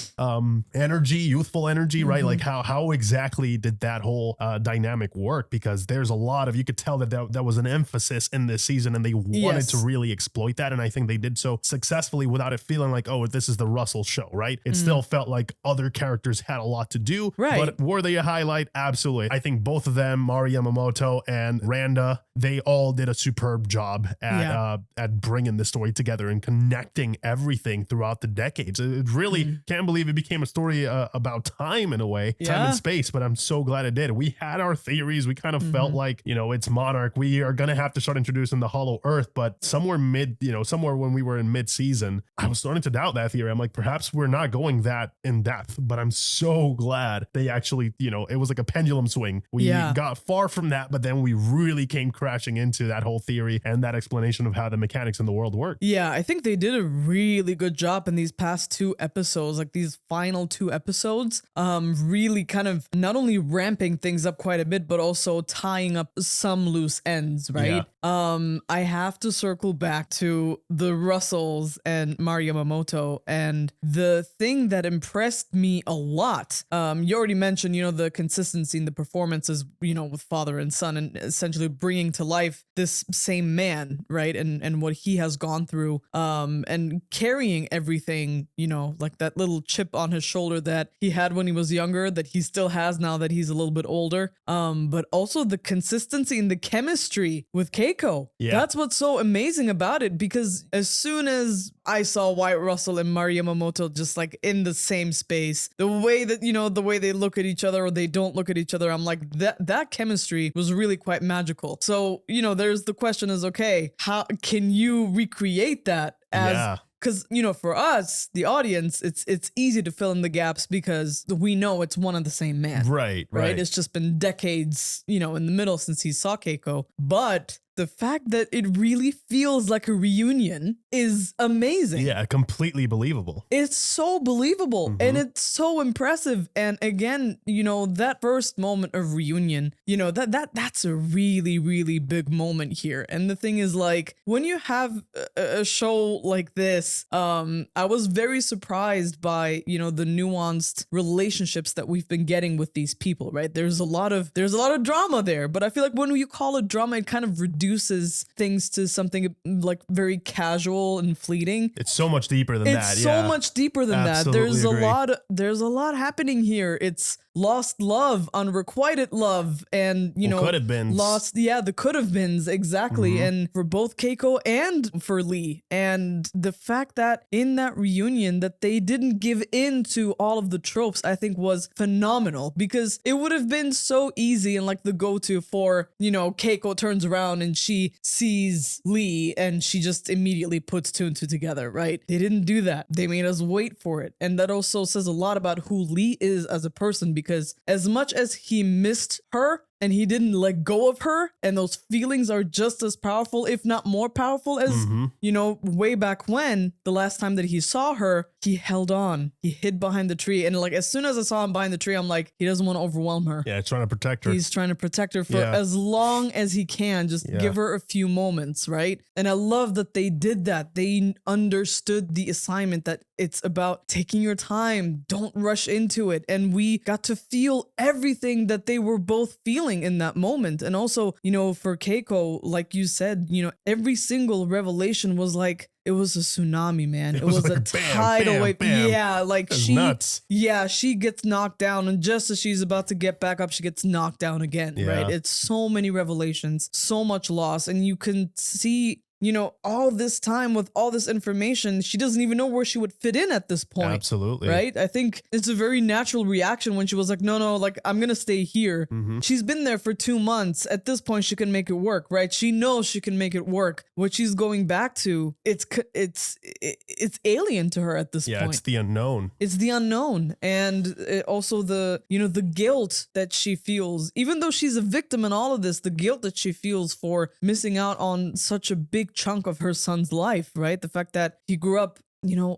energy, youthful energy, right? Like how exactly did that whole dynamic work? Because there's a lot of, you could tell that was an emphasis in this season and they wanted to really exploit that. And I think they did so successfully without it feeling like, oh, this is the Russell show, right? It still felt like other characters had a lot to do, but were they a highlight? Absolutely. I think both of them, Mari Yamamoto and Randa, they all did a superb job at bringing the story together and connecting everything throughout the decades. It really can't believe it became a story about time in a way, time and space, but I'm so glad it did. We had our theories. We kind of felt like, it's Monarch. We are going to have to start introducing the Hollow Earth, but somewhere when we were in mid-season, I was starting to doubt that theory. I'm like, perhaps we're not going that in depth, but I'm so glad they actually, it was like a pendulum swing. We got far from that, but then we really came crashing into that whole theory and that explanation of how the mechanics in the world work. Yeah, I think they did a really good job in these past 2 episodes, like these final 2 episodes, really kind of not only ramping things up quite a bit, but also tying up some loose ends, right? I have to circle back to the Russells and Mari Yamamoto, and the thing that impressed me a lot, you already mentioned, the consistency in the performances, with father and son, and essentially bringing to life this same man, right? And what he has gone through, and carrying everything, like that little chip on his shoulder that he had when he was younger, that he still has now that he's a little bit older. But also the consistency in the chemistry with Keiko. That's what's so amazing about it, because as soon as I saw Wyatt Russell and Mari Yamamoto just like in the same space, the way that, the way they look at each other or they don't look at each other, I'm like, that chemistry was really quite magical. So, there's the question is, okay, how can you recreate that as because, for us, the audience, it's easy to fill in the gaps because we know it's one and the same man. Right. It's just been decades, in the middle since he saw Keiko. But the fact that it really feels like a reunion is amazing. Yeah, completely believable. It's so believable and it's so impressive. And again, that first moment of reunion, that's a really, really big moment here. And the thing is, like, when you have a show like this, I was very surprised by, the nuanced relationships that we've been getting with these people, right? There's a lot of drama there, but I feel like when you call it drama, it kind of reduces things to something like very casual and fleeting. It's so much deeper than that. It's so much deeper than that. There's a lot happening here. It's lost love, unrequited love, and could have been lost, the could have beens, exactly. And for both Keiko and for Lee. And the fact that in that reunion that they didn't give in to all of the tropes, I think was phenomenal, because it would have been so easy and like the go-to for, Keiko turns around and she sees Lee and she just immediately puts two and two together, right? They didn't do that. They made us wait for it. And that also says a lot about who Lee is as a person, because as much as he missed her and he didn't let go of her, and those feelings are just as powerful, if not more powerful, as, way back when, the last time that he saw her, he held on. He hid behind the tree. And like, as soon as I saw him behind the tree, I'm like, he doesn't want to overwhelm her. Yeah, trying to protect her. He's trying to protect her for as long as he can. Just give her a few moments, right? And I love that they did that. They understood the assignment, that it's about taking your time. Don't rush into it. And we got to feel everything that they were both feeling in that moment. And also, for Keiko, like you said, every single revelation was like, it was a tsunami, man. It was like a tidal wave. Yeah, like nuts. Yeah, she gets knocked down, and just as she's about to get back up, she gets knocked down again, right? It's so many revelations, so much loss, and you can see, all this time with all this information, she doesn't even know where she would fit in at this point. Absolutely. Right? I think it's a very natural reaction when she was like, no, like, I'm going to stay here. She's been there for 2 months. At this point, she can make it work, right? She knows she can make it work. What she's going back to, it's alien to her at this point. Yeah, it's the unknown. It's the unknown. And also the guilt that she feels, even though she's a victim in all of this, the guilt that she feels for missing out on such a big chunk of her son's life, right? The fact that he grew up,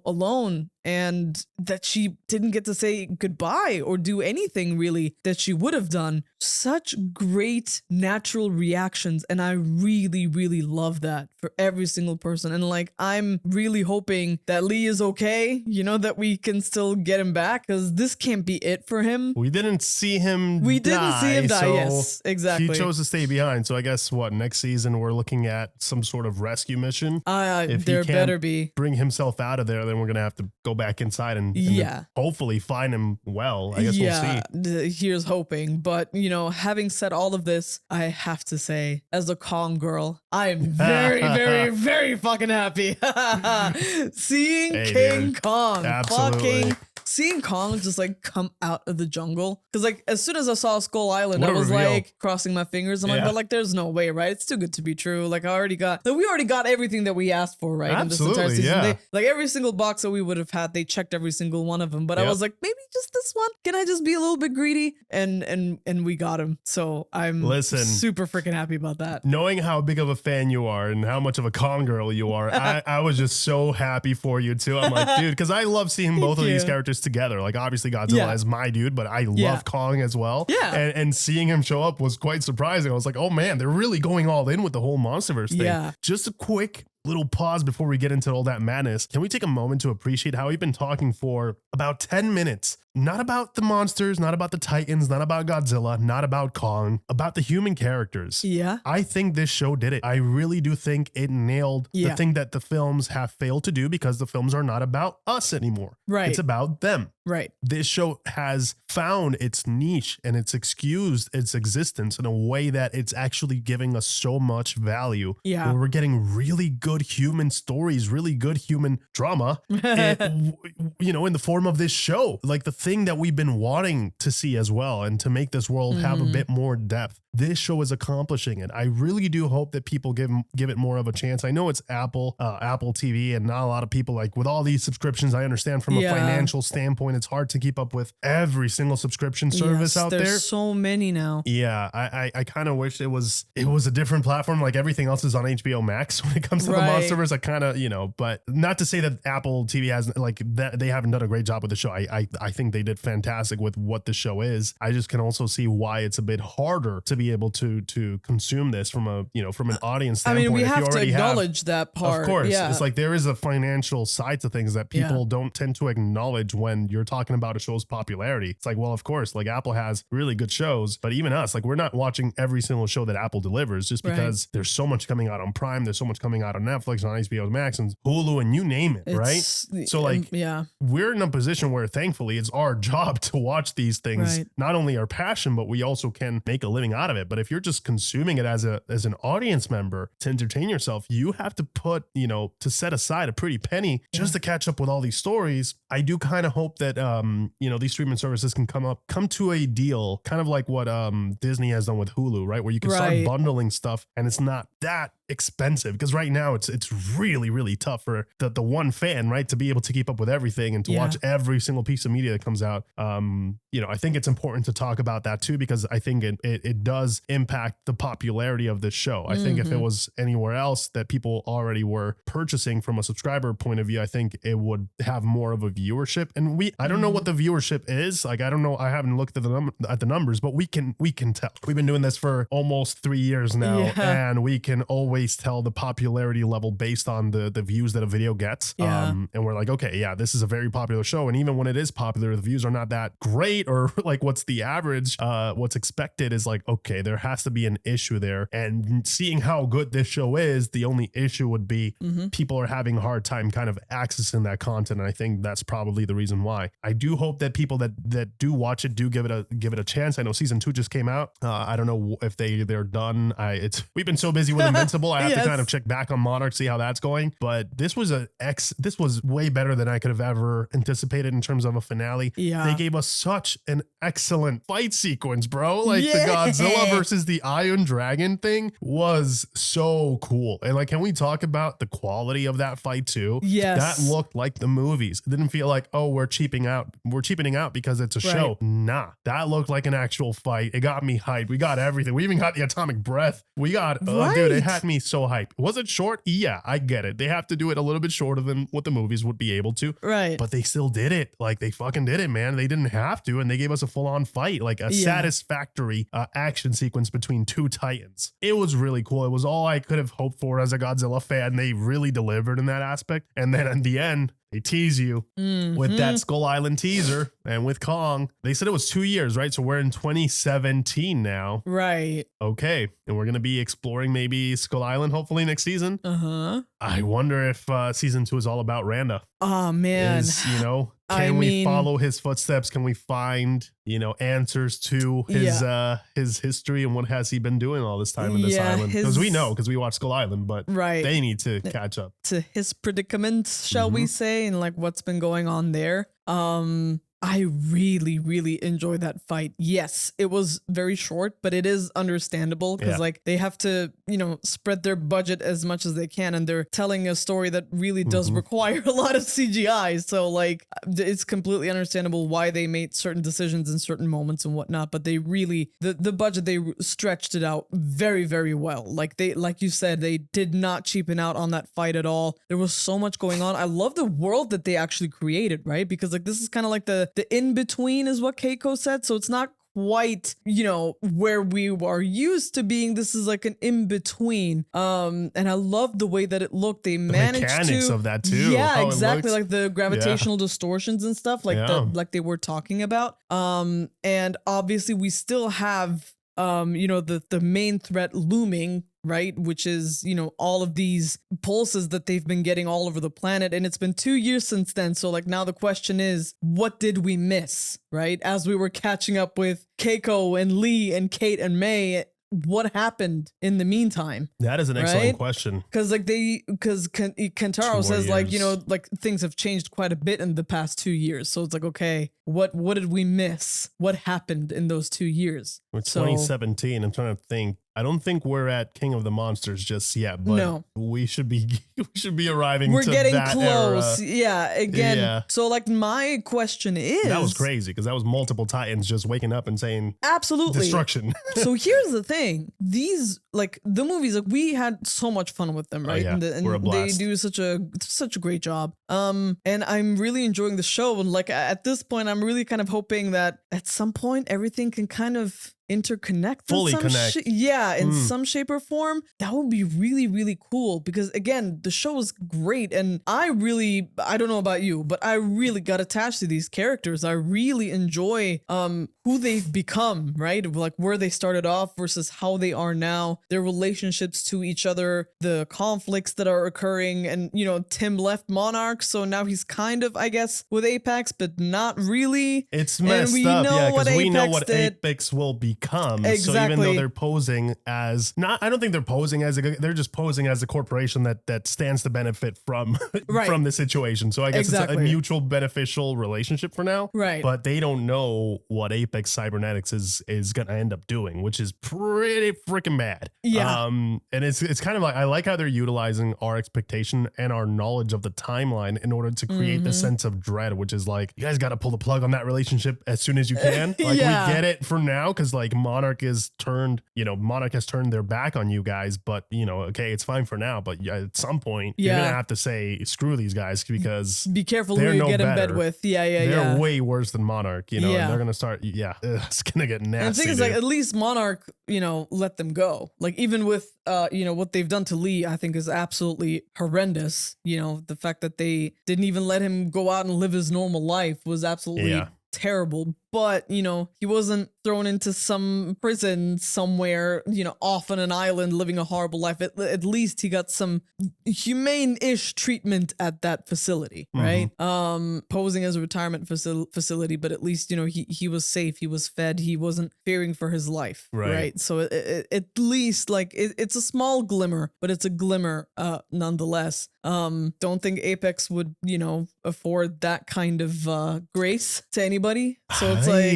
alone, and that she didn't get to say goodbye or do anything really that she would have done. Such great natural reactions. And I really, really love that for every single person. And like, I'm really hoping that Lee is okay, that we can still get him back, because this can't be it for him. We didn't see him die, so yes, exactly. He chose to stay behind. So I guess next season we're looking at some sort of rescue mission. If there he can't better be. bring himself out of there, then we're going to have to go back inside and hopefully find him well. I guess we'll see. Here's hoping. But, having said all of this, I have to say, as a Kong girl, I am very, very, very fucking happy seeing King Kong. Absolutely. Seeing Kong just like come out of the jungle. Because like, as soon as I saw Skull Island, What I a was reveal. like crossing my fingers. I'm like, but like, there's no way, right? It's too good to be true. Like, we already got everything that we asked for, right? In this entire Absolutely, season. yeah. Like every single box that we would have had, they checked every single one of them. But I was like, maybe just this one. Can I just be a little bit greedy? And we got him. So I'm super freaking happy about that. Knowing how big of a fan you are and how much of a Kong girl you are, I was just so happy for you too. I'm like, dude, because I love seeing both of these characters together. Like, obviously Godzilla is my dude, but I love Kong as well. Yeah. And seeing him show up was quite surprising. I was like, oh man, they're really going all in with the whole MonsterVerse thing. Yeah. Just a quick little pause before we get into all that madness. Can we take a moment to appreciate how we've been talking for about 10 minutes? Not about the monsters, not about the Titans, not about Godzilla, not about Kong, about the human characters. Yeah. I think this show did it. I really do think it nailed the thing that the films have failed to do, because the films are not about us anymore. Right. It's about them. Right. This show has found its niche and it's excused its existence in a way that it's actually giving us so much value. Yeah. Where we're getting really good human stories, really good human drama, in the form of this show. Like the thing that we've been wanting to see as well, and to make this world have a bit more depth. This show is accomplishing it. I really do hope that people give it more of a chance. I know it's Apple TV, and not a lot of people, like with all these subscriptions, I understand from a financial standpoint, it's hard to keep up with every single subscription service out there. There's so many now. Yeah, I kind of wish it was a different platform. Like everything else is on HBO Max when it comes to the MonsterVerse. I kind of, but not to say that Apple TV hasn't, like that they haven't done a great job with the show. I think they did fantastic with what the show is. I just can also see why it's a bit harder to be be able to consume this from a, from an audience I standpoint. mean, we If you have to already acknowledge that part. Of course. Yeah. It's like there is a financial side to things that people don't tend to acknowledge when you're talking about a show's popularity. It's like, well, of course, like Apple has really good shows, but even us, like we're not watching every single show that Apple delivers just because there's so much coming out on Prime, there's so much coming out on Netflix, on HBO Max, and Hulu, and you name it, right? So like, we're in a position where thankfully it's our job to watch these things, not only our passion, but we also can make a living out of it. But if you're just consuming it as an audience member to entertain yourself, you have to put, to set aside a pretty penny just to catch up with all these stories. I do kind of hope that, these streaming services can come to a deal, kind of like what Disney has done with Hulu, right? Where you can start bundling stuff and it's not that expensive, because right now it's really, really tough for the one fan, right, to be able to keep up with everything and to watch every single piece of media that comes out. I think it's important to talk about that too, because I think it does impact the popularity of this show. I think if it was anywhere else that people already were purchasing from a subscriber point of view, I think it would have more of a viewership. And I don't know what the viewership is. Like, I don't know. I haven't looked at the numbers, but we can tell. We've been doing this for almost 3 years now, and we can always tell the popularity level based on the views that a video gets. And we're like, okay, yeah, this is a very popular show. And even when it is popular, the views are not that great, or like what's the average, what's expected is like, okay, there has to be an issue there. And seeing how good this show is, the only issue would be people are having a hard time kind of accessing that content. And I think that's probably the reason why. I do hope that people that do watch it do give it a chance. I know season 2 just came out. I don't know if they're done. We've been so busy with Invincible. I have to kind of check back on Monarch, see how that's going. But this was way better than I could have ever anticipated in terms of a finale. They gave us such an excellent fight sequence, bro. Like the Godzilla versus the Iron Dragon thing was so cool. And like, can we talk about the quality of that fight too? That looked like the movies. It didn't feel like, oh, we're cheapening out because it's a show. Nah, that looked like an actual fight. It got me hyped. We got everything. We even got the atomic breath. We got, dude, it had me so hyped. Was it short? Yeah, I get it. They have to do it a little bit shorter than what the movies would be able to. Right. But they still did it. Like, they fucking did it, man. They didn't have to. And they gave us a full on fight, like a satisfactory action sequence between two titans. It was really cool. It was all I could have hoped for as a Godzilla fan. They really delivered in that aspect. And then in the end, they tease you with that Skull Island teaser, and with Kong, they said it was 2 years, right? So we're in 2017 now. Right. Okay. And we're going to be exploring maybe Skull Island, hopefully next season. I wonder if season 2 is all about Randa. Oh, man. Can we follow his footsteps? Can we find, answers to his history and what has he been doing all this time in this island? Because we watch Skull Island, but they need to catch up to his predicament, shall we say, and like what's been going on there. I really, really enjoy that fight. Yes, it was very short, but it is understandable because like they have to, spread their budget as much as they can, and they're telling a story that really does require a lot of CGI. So like it's completely understandable why they made certain decisions in certain moments and whatnot, but they really, the budget, they stretched it out very, very well. Like you said, they did not cheapen out on that fight at all. There was so much going on. I love the world that they actually created, right? Because like this is kind of like the in-between is what Keiko said. So it's not quite, where we are used to being. This is like an in-between. And I love the way that it looked. They managed mechanics of that too. Yeah, exactly. Like the gravitational distortions and stuff like they were talking about. And obviously we still have the main threat looming, right? Which is, all of these pulses that they've been getting all over the planet. And it's been 2 years since then. So like now the question is, what did we miss, right? As we were catching up with Keiko and Lee and Cate and May, what happened in the meantime? That is an excellent question. Because Kentaro says like, like things have changed quite a bit in the past 2 years. So it's like, okay, what did we miss? What happened in those 2 years? It's 2017. I'm trying to think. I don't think we're at King of the Monsters just yet, but we should be arriving. We're to getting that close. Era. Yeah. Again. Yeah. So like my question is, that was crazy because that was multiple Titans just waking up and saying absolutely destruction. So here's the thing: these like the movies, like we had so much fun with them, right? And they do such a great job. And I'm really enjoying the show. And like at this point, I'm really kind of hoping that at some point everything can kind of interconnect Fully in some connect. in some shape or form, that would be really, really cool. Because again, the show is great, and I don't know about you, but I really got attached to these characters. I really enjoy who they've become, right? Like where they started off versus how they are now, their relationships to each other, the conflicts that are occurring. And Tim left Monarch, so now he's kind of, I guess, with Apex, but not really. It's messed up, yeah, because we know what Apex will become. Exactly. So even though they're posing as I don't think they're posing as they're just posing as a corporation that stands to benefit from from the situation. So I guess it's a mutual beneficial relationship for now. Right. But they don't know what Apex Cybernetics is gonna end up doing, which is pretty freaking bad. Yeah. And it's kind of like, I like how they're utilizing our expectation and our knowledge of the timeline in order to create the sense of dread, which is like, you guys got to pull the plug on that relationship as soon as you can. Like we get it for now, because like Monarch has turned their back on you guys, but okay, it's fine for now, but at some point you're gonna have to say screw these guys, because be careful who you get in bed with. They're way worse than Monarch, and they're gonna start it's gonna get nasty. And the thing is, like, at least Monarch let them go. Like even with what they've done to Lee, I think is absolutely horrendous. The fact that they didn't even let him go out and live his normal life was absolutely terrible. But he wasn't thrown into some prison somewhere, off on an island living a horrible life. At least he got some humane-ish treatment at that facility, right? Posing as a retirement facility, but at least he was safe, he was fed, he wasn't fearing for his life, right? So at least like it's a small glimmer, but it's a glimmer nonetheless. Don't think Apex would afford that kind of grace to anybody. So it's like,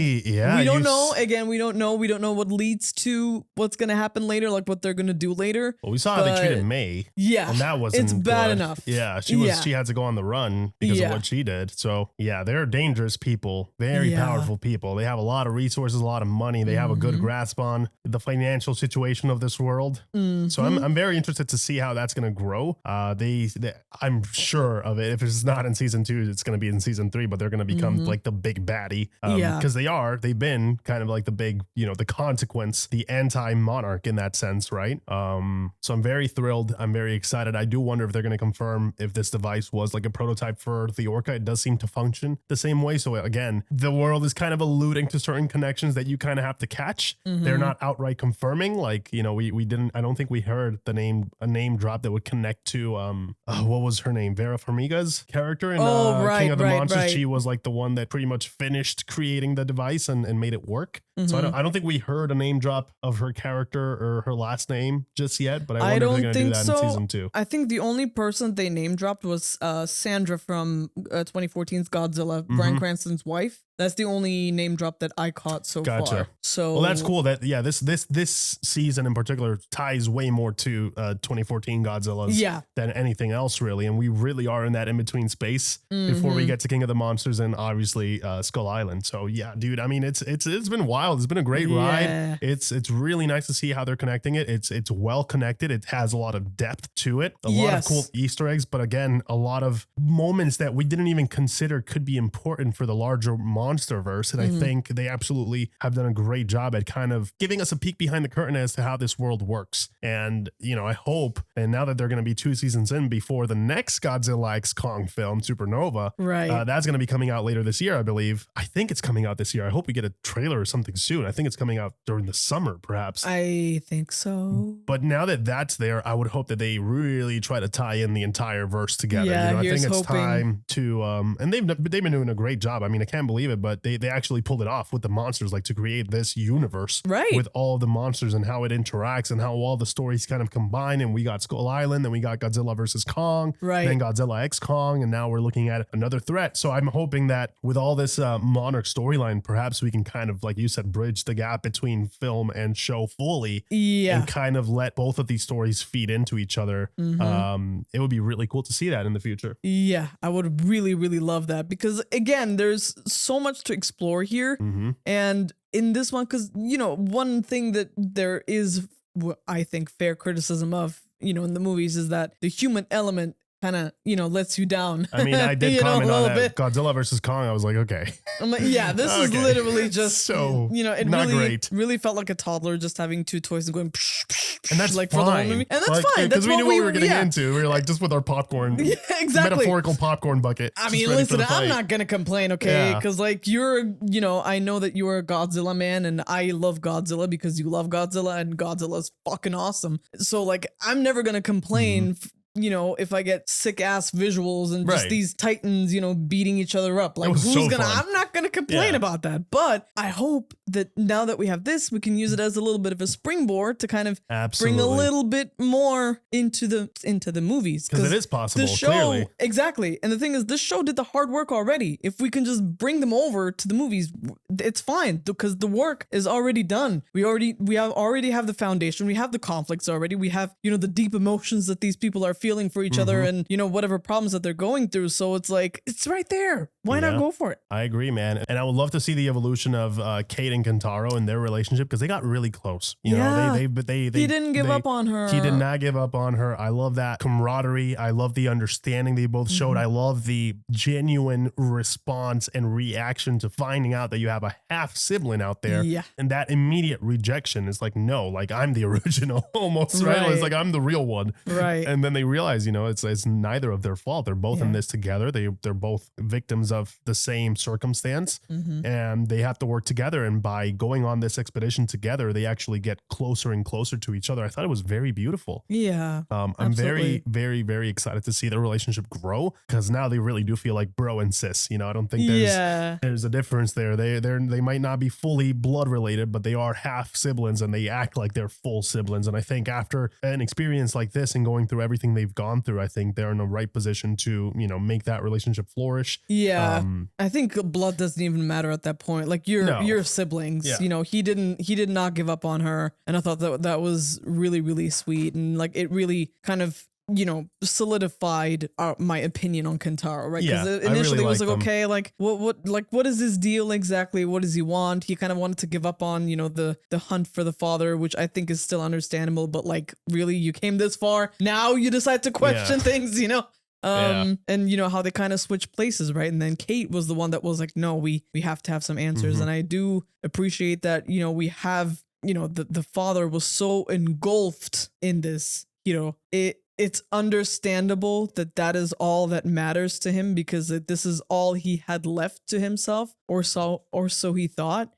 we don't know. Again, we don't know. We don't know what leads to what's going to happen later, like what they're going to do later. Well, we saw how they treated May. Yeah. And that wasn't It's bad good. enough. Yeah. She had to go on the run because of what she did. So yeah, they're dangerous people, very powerful people. They have a lot of resources, a lot of money. They have a good grasp on the financial situation of this world. So I'm very interested to see how that's going to grow. I'm sure of it. If it's not in season 2, it's going to be in season 3, but they're going to become like the big baddie. Because they've been kind of like the big, the consequence, the anti-Monarch in that sense, right? So I'm very thrilled. I'm very excited. I do wonder if they're going to confirm if this device was like a prototype for the Orca. It does seem to function the same way. So again, the world is kind of alluding to certain connections that you kind of have to catch. They're not outright confirming. Like, we didn't, I don't think we heard a name drop that would connect to, what was her name? Vera Farmiga's character in King of the Monsters. She was like the one that pretty much finished creating the device and made it work. So I don't think we heard a name drop of her character or her last name just yet, but I wonder if they're going to do that in season 2. I think the only person they name dropped was Sandra from 2014's Godzilla, Bryan Cranston's wife. That's the only name drop that I caught so far. So well, that's cool. That this season in particular ties way more to 2014 Godzilla's than anything else really, and we really are in that in between space before we get to King of the Monsters and obviously Skull Island. So yeah, dude. I mean, it's been wild. It's been a great ride. It's really nice to see how they're connecting it. It's well connected. It has a lot of depth to it. A lot of cool Easter eggs, but again, a lot of moments that we didn't even consider could be important for the larger MonsterVerse, and I think they absolutely have done a great job at kind of giving us a peek behind the curtain as to how this world works. And I hope, and now that they're going to be 2 seasons in before the next Godzilla x Kong film, Supernova, that's going to be coming out later this year, I believe. I think it's coming out this year. I hope we get a trailer or something soon. I think it's coming out during the summer, perhaps. I think so. But now that that's there, I would hope that they really try to tie in the entire verse together. I think it's time to, and they've been doing a great job. I mean, I can't believe it, but they actually pulled it off with the monsters, like to create this universe with all the monsters and how it interacts and how all the stories kind of combine. And we got Skull Island, then we got Godzilla versus Kong, then Godzilla x Kong, and now we're looking at another threat. So I'm hoping that with all this Monarch storyline, perhaps we can kind of, like you said, bridge the gap between film and show fully and kind of let both of these stories feed into each other. It would be really cool to see that in the future. Yeah, I would really, really love that, because again, there's so much to explore here. And in this one, because one thing that there is, I think, fair criticism of in the movies is that the human element kind of, lets you down. I mean, I did comment a on little that bit. Godzilla versus Kong. I was like, okay. I'm like, yeah, this is Okay. literally just So, it not really, great. really felt like a toddler just having two toys and going, psh, psh, psh, And that's like fine. for the whole movie. And that's fine. That's Because we knew what we were getting yeah. into. We were like, just with our popcorn, Yeah, exactly. metaphorical popcorn bucket. I just mean, ready for listen, the I'm fight. not gonna complain, okay? Yeah. Because like I know that you're a Godzilla man, and I love Godzilla because you love Godzilla, and Godzilla's fucking awesome. So like, I'm never gonna complain. If I get sick ass visuals and just Right. these titans, beating each other up, like was who's so gonna? fun. I'm not gonna complain Yeah. about that. But I hope that now that we have this, we can use it as a little bit of a springboard to kind of Absolutely. bring a little bit more into the movies, Because it is possible, the show, clearly. exactly. And the thing is, this show did the hard work already. If we can just bring them over to the movies, it's fine because the work is already done. We already have the foundation. We have the conflicts already. We have the deep emotions that these people are feeling for each other, and whatever problems that they're going through. So it's like it's right there. Why not Yeah. go for it? I agree, man. And I would love to see the evolution of Cate and Kentaro and their relationship because they got really close. You know, they He didn't give up on her. He did not give up on her. I love that camaraderie. I love the understanding they both showed. I love the genuine response and reaction to finding out that you have a half sibling out there. Yeah. And that immediate rejection is like, no, like I'm the original almost, right? It's Right. like I'm the real one. Right. And then they realize, it's neither of their fault. They're both in this together. They're both victims of the same circumstance, and they have to work together. And by going on this expedition together, they actually get closer and closer to each other. I thought it was very beautiful. Yeah. I'm absolutely. very, very, very excited to see their relationship grow because now they really do feel like bro and sis. I don't think there's a difference there. They might not be fully blood related, but they are half siblings and they act like they're full siblings. And I think after an experience like this and going through everything they've gone through, I think they're in the right position to make that relationship flourish. Yeah, I think blood doesn't even matter at that point. Like your siblings, Yeah. he did not give up on her, and I thought that was really, really sweet, and like it really kind of solidified my opinion on Kentaro, right? Yeah, Because I initially really it was liked like, them. okay, like what is his deal exactly? What does he want? He kind of wanted to give up on the hunt for the father, which I think is still understandable. But like, really, you came this far, now you decide to question things, and how they kind of switch places, right? And then Cate was the one that was like, no, we have to have some answers. And I do appreciate that we have the father was so engulfed in this. It's understandable that is all that matters to him because this is all he had left to himself, or so he thought.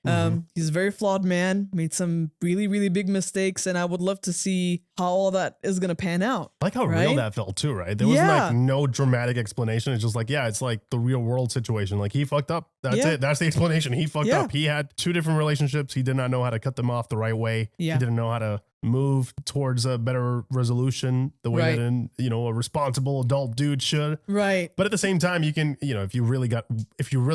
He's a very flawed man, made some really, really big mistakes, and I would love to see how all that is gonna pan out. I like how right? real that felt too, right? There was like no dramatic explanation. It's just like, it's like the real world situation. Like he fucked up. That's it. That's the explanation. He fucked up. He had two different relationships. He did not know how to cut them off the right way. Yeah. He didn't know how to move towards a better resolution the way that a responsible adult dude should. Right. But at the same time, you can, if you really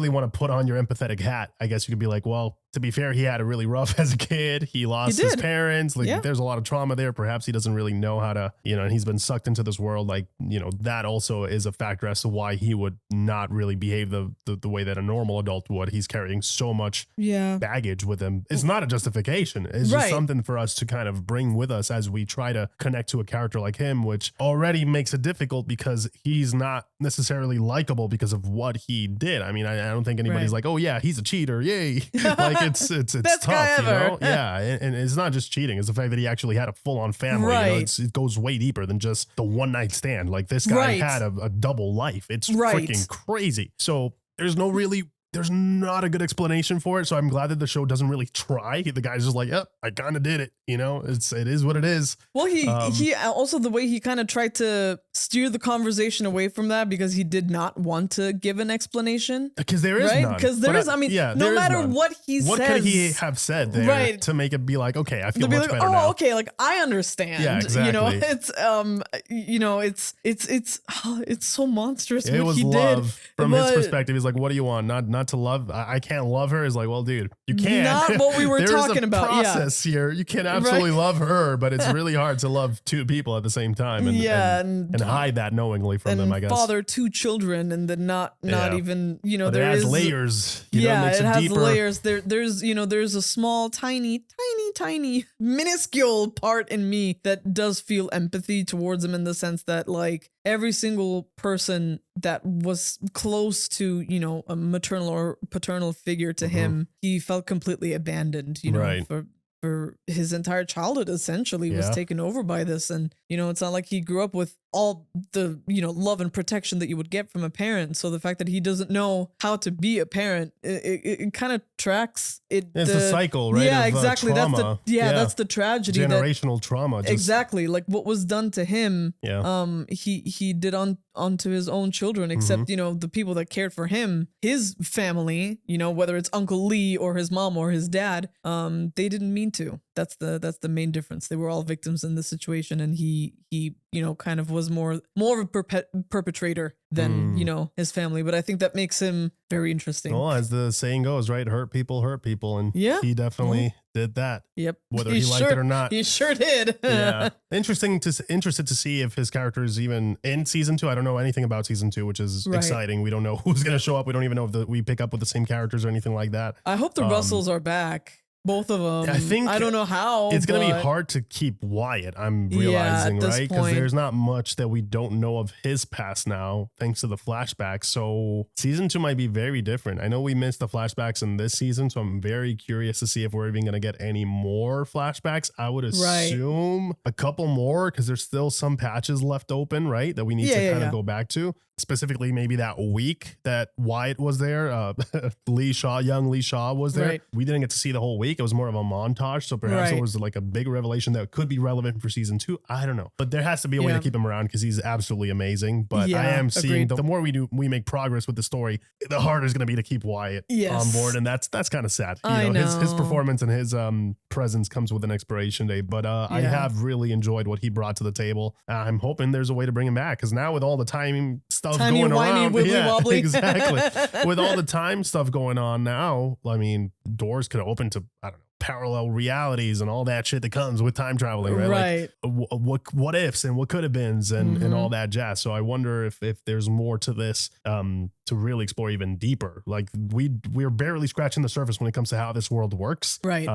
want to put on your empathetic hat, I guess you could be like, well, to be fair, he had it really rough as a kid. He lost his parents. Like there's a lot of trauma there. Perhaps he doesn't really know how to, and he's been sucked into this world. Like, that also is a factor as to why he would not really behave the way that a normal adult would. He's carrying so much baggage with him. It's not a justification. It's just something for us to kind of bring with us as we try to connect to a character like him, which already makes it difficult because he's not necessarily likable because of what he did. I mean, I don't think anybody's like, oh yeah, he's a cheater. Yay. Like it's Best tough, guy ever. Yeah. And it's not just cheating. It's the fact that he actually had a full on family. It goes way deeper than just the one night stand. Like this guy had a double life. It's freaking crazy. So there's not a good explanation for it. So I'm glad that the show doesn't really try. The guy's just like, yep, I kind of did it. It is what it is. Well, he also, the way he kind of tried to steer the conversation away from that because he did not want to give an explanation. Because there is none. Because there is, no matter what he says. What could he have said there to make be like, okay, I feel much better now. Okay, like I understand. Yeah, exactly. It's so monstrous It what was he love did. from his perspective. He's like, what do you want? Not to love. I can't love her. Is like, well, dude, you can't. Not what we were talking about. Process here. You can absolutely love her, but it's really hard to love two people at the same time. And hide that knowingly from them, I guess. Father two children, and then not even, you know, but there it has is layers. You know, yeah, makes it has deeper. layers. There's you know, there's a small, tiny, minuscule part in me that does feel empathy towards him, in the sense that, like, every single person that was close to, you know, a maternal or paternal figure to him, he felt completely abandoned, you know, for his entire childhood essentially was taken over by this. And, you know, it's not like he grew up with all the, you know, love and protection that you would get from a parent. So the fact that he doesn't know how to be a parent, it kind of tracks it. It's the cycle, right? Yeah, of, exactly. trauma. That's the tragedy. Generational trauma. Exactly. Like what was done to him, Yeah. he did onto his own children, except, you know, the people that cared for him, his family, you know, whether it's Uncle Lee or his mom or his dad, they didn't mean to. That's the main difference. They were all victims in this situation, and he you know, kind of was more of a perpetrator than, you know, his family. But I think that makes him very interesting. Well, as the saying goes, right? Hurt people, and he definitely did that. Yep. Whether he liked it or not. He sure did. Yeah. Interested to see if his character is even in season 2. I don't know anything about season 2, which is exciting. We don't know who's going to show up. We don't even know if we pick up with the same characters or anything like that. I hope the Russells are back. Both of them. I don't know how. It's going to be hard to keep Wyatt, I'm realizing, right? Because there's not much that we don't know of his past now, thanks to the flashbacks. So season 2 might be very different. I know we missed the flashbacks in this season, so I'm very curious to see if we're even going to get any more flashbacks. I would assume a couple more, because there's still some patches left open, right? That we need to kind of go back to. Specifically, maybe that week that Wyatt was there, young Lee Shaw was there. Right. We didn't get to see the whole week. It was more of a montage. So perhaps it was like a big revelation that could be relevant for season 2. I don't know. But there has to be a way to keep him around, because he's absolutely amazing. But I am seeing the more we make progress with the story, the harder it's going to be to keep Wyatt on board. And that's kind of sad. You know. His performance and his presence comes with an expiration date. But I have really enjoyed what he brought to the table. I'm hoping there's a way to bring him back, because now with all the time stuff going around, wibbly-wobbly. exactly. With all the time stuff going on now, I mean, doors could open to, I don't know, parallel realities and all that shit that comes with time traveling, right? Like what ifs and what could have beens and all that jazz. So I wonder if there's more to this to really explore even deeper. Like we're barely scratching the surface when it comes to how this world works. Right.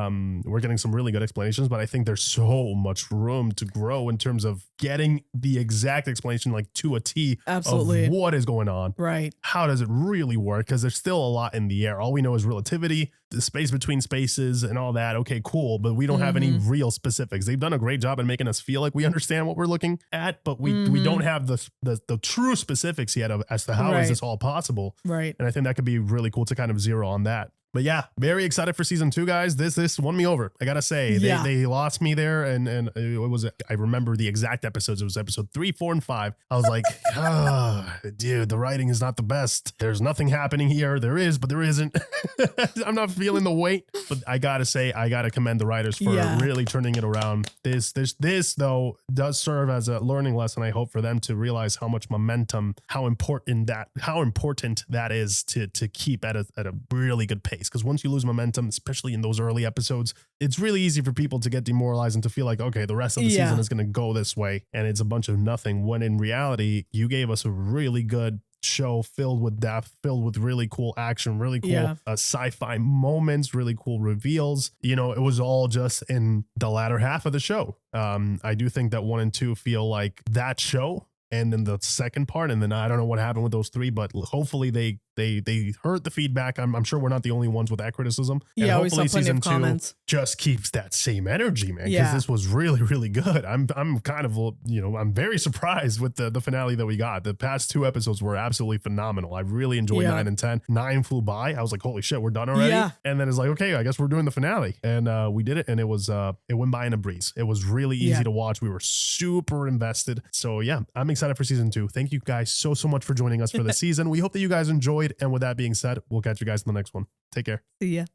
We're getting some really good explanations, but I think there's so much room to grow in terms of getting the exact explanation, like to a T, absolutely, of what is going on. Right. How does it really work? Because there's still a lot in the air. All we know is relativity, the space between spaces and all that. Okay, cool. But we don't have any real specifics. They've done a great job in making us feel like we understand what we're looking at, but we don't have the true specifics yet as to how is this all possible. Right. And I think that could be really cool to kind of zero on that. But yeah, very excited for season 2, guys. This won me over. I gotta say, they lost me there, and it was. I remember the exact episodes. It was episode 3, 4, and 5. I was like, dude, the writing is not the best. There's nothing happening here. There is, but there isn't. I'm not feeling the weight. But I gotta say, I gotta commend the writers for really turning it around. This though does serve as a learning lesson. I hope for them to realize how much momentum, how important that is to keep at a really good pace. Because once you lose momentum, especially in those early episodes, it's really easy for people to get demoralized and to feel like, okay, the rest of the season is going to go this way, and it's a bunch of nothing, when in reality, you gave us a really good show filled with depth, filled with really cool action, really cool sci-fi moments, really cool reveals. You know, it was all just in the latter half of the show. I do think that 1 and 2 feel like that show, and then the second part, and then I don't know what happened with those 3, but hopefully they heard the feedback. I'm sure we're not the only ones with that criticism. And yeah, hopefully we saw plenty season of 2 comments. Just keeps that same energy, man. Because Yeah. this was really, really good. I'm kind of, I'm very surprised with the finale that we got. The past 2 episodes were absolutely phenomenal. I really enjoyed 9 and 10. 9 flew by. I was like, holy shit, we're done already. Yeah. And then it's like, okay, I guess we're doing the finale. And we did it, and it went by in a breeze. It was really easy to watch. We were super invested. So yeah, I'm excited for season 2. Thank you guys so much for joining us for the season. We hope that you guys enjoyed. And with that being said, we'll catch you guys in the next one. Take care. See ya.